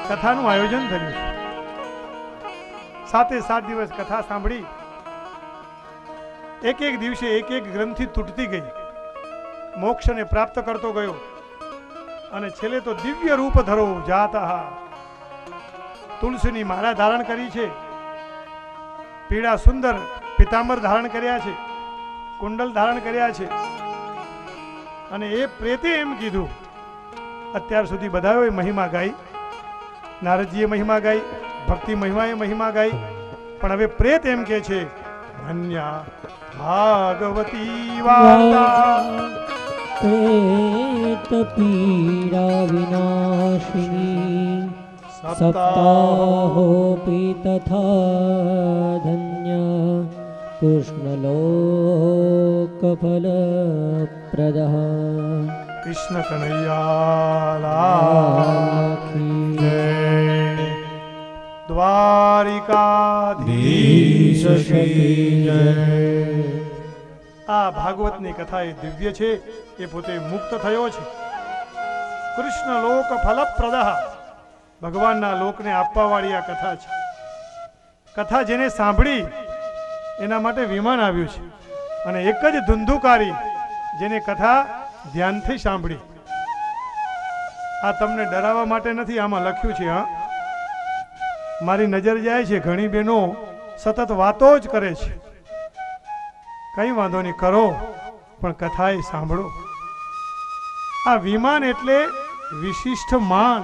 Speaker 1: કથાનું આયોજન કર્યું. 7 દિવસ કથા સાંભળી. એક દિવસે એક ગ્રંથિ તૂટતી ગઈ, મોક્ષને પ્રાપ્ત કરતો ગયો અને છેલ્લે તો દિવ્ય રૂપ ધરો જાતા. તુલસીની માળા ધારણ કરી છે, પીળા સુંદર પિતાંબર ધારણ કર્યા છે, કુંડલ ધારણ કર્યા છે. અને એ પ્રેતે એમ કીધું, અત્યાર સુધી બધાએ મહિમા ગાઈ, નારદજીએ મહિમા ગાઈ, ભક્તિ મહિમાએ મહિમા ગાઈ, પણ હવે પ્રેત એમ કે છે, ધન્યા ભાગવતી વાર્તા
Speaker 3: પ્રેત પીડા વિનાશિની સપ્તાહોપી તથા ધન્ય કૃષ્ણલોકફલપ્રદઃ.
Speaker 1: કૃષ્ણ કનૈયા દ્વારિકાધીશ શ્રી જય. આ ભાગવતની કથા એ દિવ્ય છે. એ પોતે મુક્ત થયો છે. કૃષ્ણ લોક ફલપ્રદઃ, ભગવાનના લોકને આપવાવાળી આ કથા છે. કથા જેને સાંભળી એના માટે વિમાન આવ્યું છે. અને એક જ ધુંધુકારી જેને કથા ધ્યાનથી સાંભળી. આ તમને ડરાવવા માટે નથી આમાં લખ્યું છે. હા, મારી નજર જાય છે, ઘણી બહેનો સતત વાતો જ કરે છે. કઈ વાંધો નહીં, કરો, પણ કથા એ સાંભળો. આ વિમાન એટલે વિશિષ્ટ માન.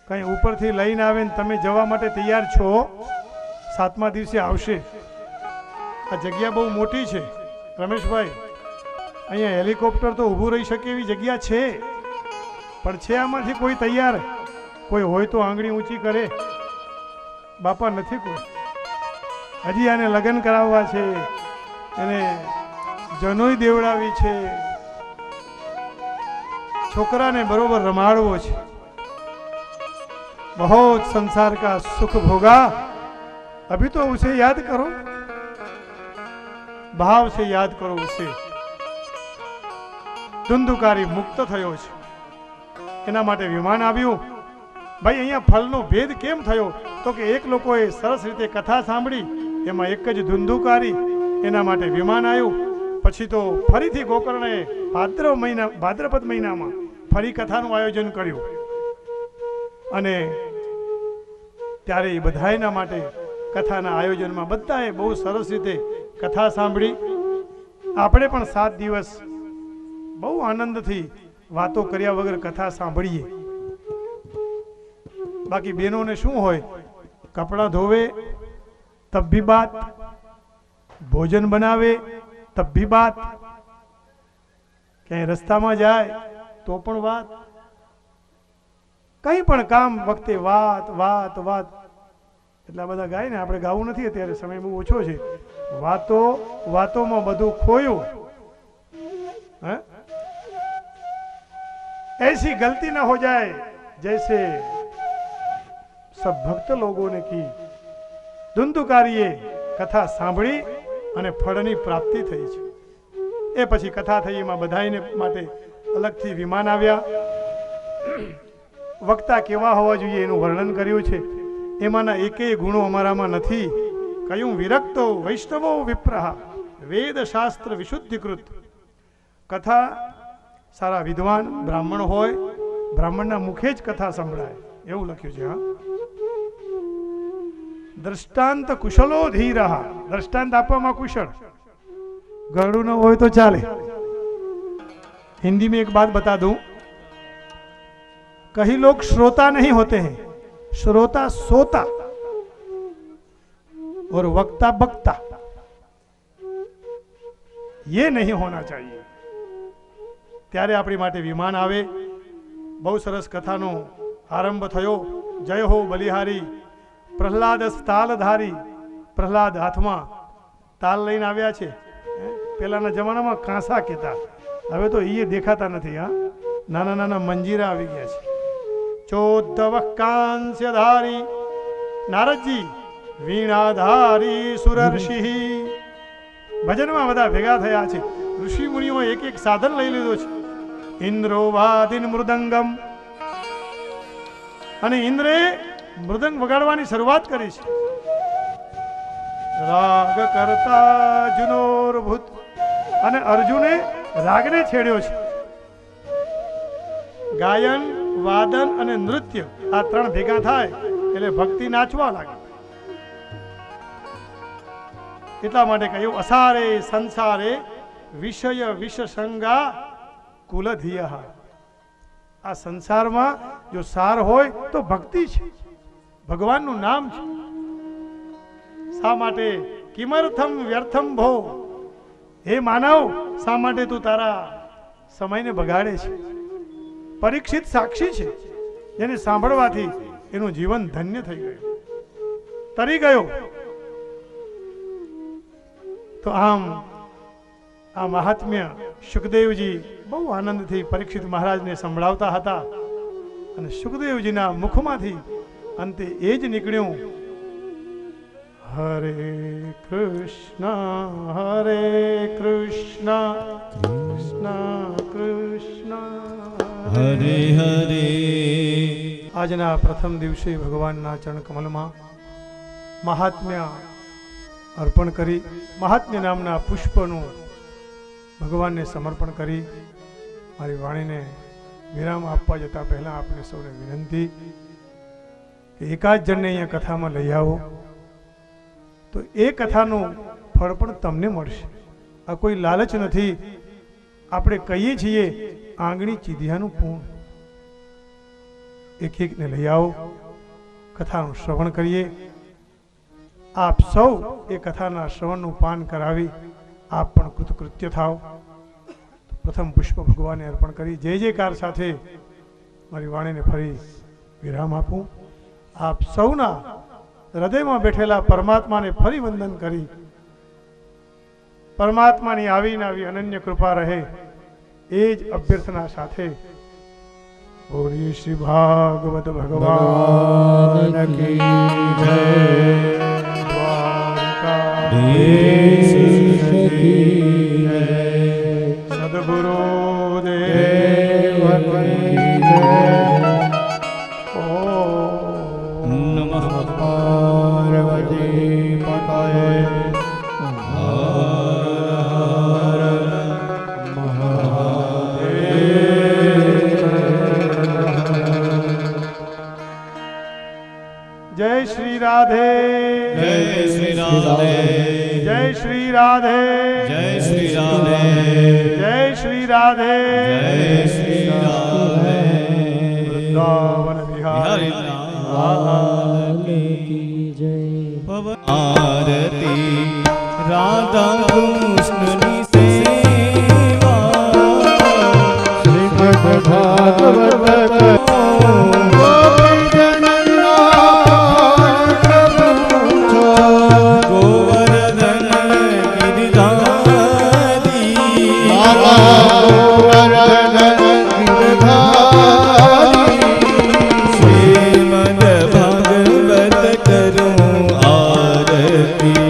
Speaker 1: કઈ ઉપરથી લઈને આવે ને તમે જવા માટે તૈયાર છો, 7મા દિવસે આવશે. આ જગ્યા બહુ મોટી છે રમેશભાઈ. અહીંયા હેલિકોપ્ટર તો ઊભું રહી શકે એવી જગ્યા છે, પણ છે આમાંથી કોઈ તૈયાર? કોઈ હોય તો આંગળી ઊંચી કરે. બાપા નથી કોઈ. હજી આને લગ્ન કરાવવા છે, એને જનોઈ દેવડાવી છે, છોકરાને બરોબર રમાડવો છે. बहुत संसार का सुख भोगा, अभी तो उसे याद करो, भाव से याद करो उसे. ધુંધુકારી મુક્ત થયો છે, એના માટે વિમાન આવ્યું. ભાઈ અહીંયા ફલનો ભેદ કેમ થયો? તો કે એક લોકોએ સરસ રીતે કથા સાંભળી, એમાં એક જ ધુંધુકારી, એના માટે વિમાન આવ્યું. પછી તો ફરીથી ગોકર્ણએ ભાદ્રપદ મહિનામાં ફરી કથાનું આયોજન કર્યું અને ત્યારે એ બધાયના માટે કથાના આયોજનમાં બધાએ બહુ સરસ રીતે કથા સાંભળી. આપણે પણ 7 દિવસ બહુ આનંદથી વાતો કર્યા વગર કથા સાંભળીએ. બાકી બહેનોને શું હોય, કપડાં ધોવે તબ ભી બાત, ભોજન બનાવે તબ ભી બાત, ક્યાંય રસ્તામાં જાય તો પણ વાત, કંઈ પણ કામ વખતે વાત વાત વાત. એટલા બધા ગાય ને, આપણે ગાવું નથી અત્યારે, સમય બહુ ઓછો છે. વાતો વાતોમાં બધું ખોયું. ऐसी गलती ना हो जाए जैसे सब भक्त लोगों ने की. ધુંધુકારીએ કથા સાંભળી અને ફળની પ્રાપ્તિ થઈ છે. એ પછી કથા થઈ, એમાં બધાઈને માટે અલગથી વિમાન આવ્યા. વક્તા કેવા હોવા જોઈએ એનું વર્ણન કર્યું છે. એમાંના એકેય ગુણો અમારામાં નથી. કયું વિરક્તો વૈષ્ણવો વિપ્રહા વેદ શાસ્ત્ર વિશુદ્ધિકૃત. કથા સારા વિદ્વાન બ્રાહ્મણ હોય, બ્રાહ્મણના મુખે જ કથા સંભળાય એવું લખ્યું છે. હા, દ્રષ્ટાંત કુશલો ધીરહ, દ્રષ્ટાંત આપવામાં કુશળ. ગળું ન હોય તો ચાલે. हिंदी में एक बात बता दूं, कई लोग श्रोता नहीं होते हैं, श्रोता सोता और वक्ता बक्ता, ये नहीं होना चाहिए. ત્યારે આપણી માટે વિમાન આવે. બહુ સરસ કથાનો આરંભ થયો. જય હો બલિહારી પ્રહલાદ તાલધારી. પ્રહલાદ હાથમાં તાલ લઈને આવ્યા છે. પહેલાના જમાનામાં કાંસા કહેતા, હવે તો એ દેખાતા નથી. હા, નાના નાના મંજીરા આવી ગયા છે. ચોદવ કાંસ્યધારી નારદજી વીણાધારી સુરર્ષિ. ભજનમાં બધા ભેગા થયા છે. ઋષિ મુનિઓ એક એક સાધન લઈ લીધો છે. ઇન્દ્રો વાદિન મૃદંગમ, અને ઇન્દ્રે મૃદંગ વગાડવાની શરૂઆત કરી છે. રાગ કરતા અર્જુનોર્ભૂત, અને અર્જુને રાગને છેડ્યો છે. ગાયન, વાદન અને નૃત્ય આ ત્રણ ભેગા થાય એટલે ભક્તિ નાચવા લાગે. એટલા માટે કહ્યું અસારે સંસારે વિષય વિષસંગા કુલધિય. આ સંસારમાં જો સાર હોય તો ભક્તિ છે, ભગવાનનું નામ છે. શા માટે કિમર્થમ વ્યર્થમ ભો, હે માનવ, શા માટે તું તારા સમયને બગાડે છે? પરીક્ષિત સાક્ષી છે, જેને સાંભળવાથી એનું જીવન ધન્ય થઈ ગયું, તરી ગયો. તો આમ આ મહાત્મ્ય સુખદેવજી બહુ આનંદથી પરીક્ષિત મહારાજને સંભળાવતા હતા. અને સુખદેવજીના મુખમાંથી અંતે એ જ નીકળ્યું, હરે કૃષ્ણ કૃષ્ણ કૃષ્ણ
Speaker 2: હરે હરે.
Speaker 1: આજના પ્રથમ દિવસે ભગવાનના ચરણ કમલમાં મહાત્મ્ય અર્પણ કરી, મહાત્મ્ય નામના પુષ્પનું ભગવાનને સમર્પણ કરી મારી વાણીને વિરામ આપવા જતા પહેલા આપણે સૌને વિનંતી કે એકાદ જણને અહીંયા કથામાં લઈ આવો તો એ કથાનું ફળ પણ તમને મળશે. આ કોઈ લાલચ નથી. આપણે કહીએ છીએ આંગળી ચીધિયાનું પૂર્ણ. એક એકને લઈ આવો, કથાનું શ્રવણ કરીએ. આપ સૌ એ કથાના શ્રવણનું પાન કરાવી આપ પણ કૃતકૃત્ય થાવ. પ્રથમ પુષ્પ ભગવાનને અર્પણ કરી જય જયકાર સાથે મારી વાણીને ફરી વિરામ આપું. આપ સૌના હૃદયમાં બેઠેલા પરમાત્માને ફરી વંદન કરી પરમાત્માની આવીને આવી અનન્ય કૃપા રહે એ જ અભ્યર્થના સાથે બોલીએ શ્રી ભાગવત ભગવાન કી જય. સદગુરુ દેવ
Speaker 2: નમઃ પાર્વતી પતયે. હર હર મહાદેવ.
Speaker 1: શ્રી રાધે
Speaker 2: જય શ્રી રાધે
Speaker 1: જય શ્રી રાધે
Speaker 2: જય શ્રી રાધે
Speaker 1: જય શ્રી રાધે
Speaker 2: જય શ્રી રાધે
Speaker 1: વૃંદાવન
Speaker 2: બિહારી
Speaker 1: બિહારી
Speaker 2: લાલ
Speaker 3: કી જય
Speaker 2: આરતી રાધા કૃષ્ણની સેવા
Speaker 4: શ્રીમદ ભાગવત
Speaker 2: ગોવર્ધન ગિરિધારી શ્રીમદ ભાગવત કરું આરતી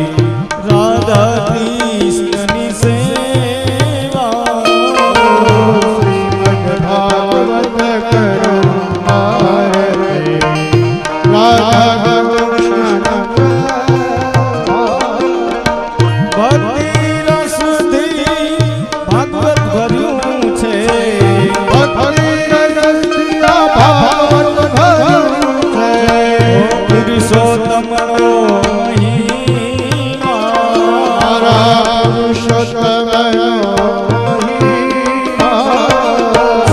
Speaker 2: રાધા કૃષ્ણની સેવા ભક્તિ રસથી ભાગવત ભર્યું છે પુરુષોત્તમનો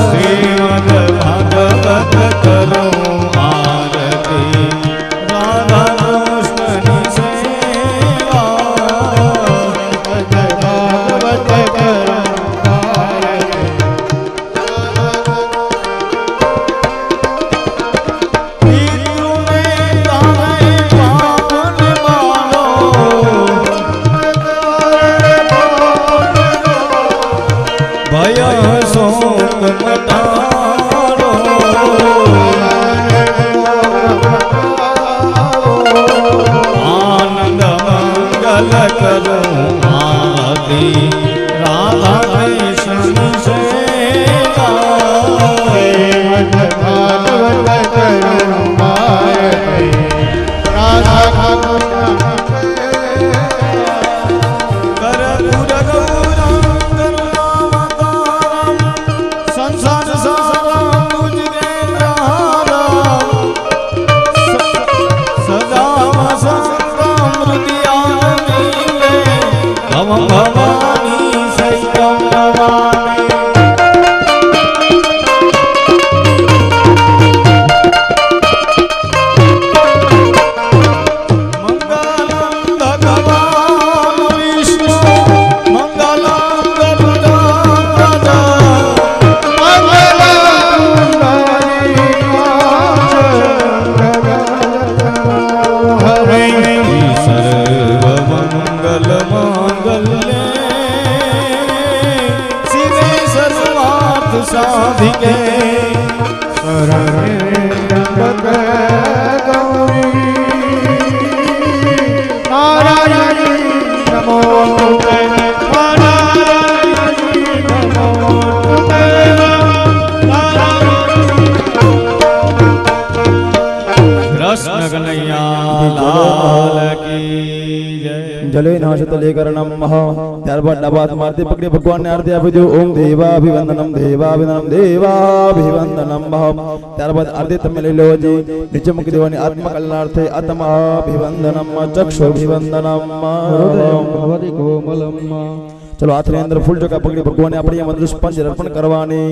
Speaker 2: શ્રીમદ ભાગવત કરો આરતી રાધા કૃષ્ણની સેવા પિતૃને તારે પાવન માનો ભય શોક મટાડો આનંદ મંગલ કરો આરતી રાધા કૃષ્ણ સેવા કર્પૂર ગૌરમ કરુણાવતારમ સંસાર સારમ ભુજગેન્દ્રહારમ સદા વસંતમ હૃદયાનમીલે ભવં ભવાની સૈકં ભવાની મંગલમ ભગવાન વિષ્ણુ મંગલમ ગરુડધ્વજ સર્વમંગલ માંગલ્ય શિવે સર્વાર્થ સાધિકે કૃષ્ણ કનૈયા લાલ કી જય
Speaker 4: જલે નાશતલેકરણમ ત્યારબાદ ડાબા હાથમાં આરતી પકડી ભગવાનને આરતી આપી દો. ઓમ દેવાભિવંદનમ દેવાભિવંદનમ દેવાભિવંદનમ ત્યારબાદ આરતી તમે લઈ લો જી. નીચે મૂકી દેવાની આત્મા કલ્યાણાર્થે આત્માભિવંદનમ ચક્ષુભિવંદનમ
Speaker 3: ભવતિ કોમલમ
Speaker 4: ચલો હાથની અંદર ફૂલ ચોખા પકડી ભગવાનને આપણે પુષ્પાંજલિ અર્પણ કરવાની.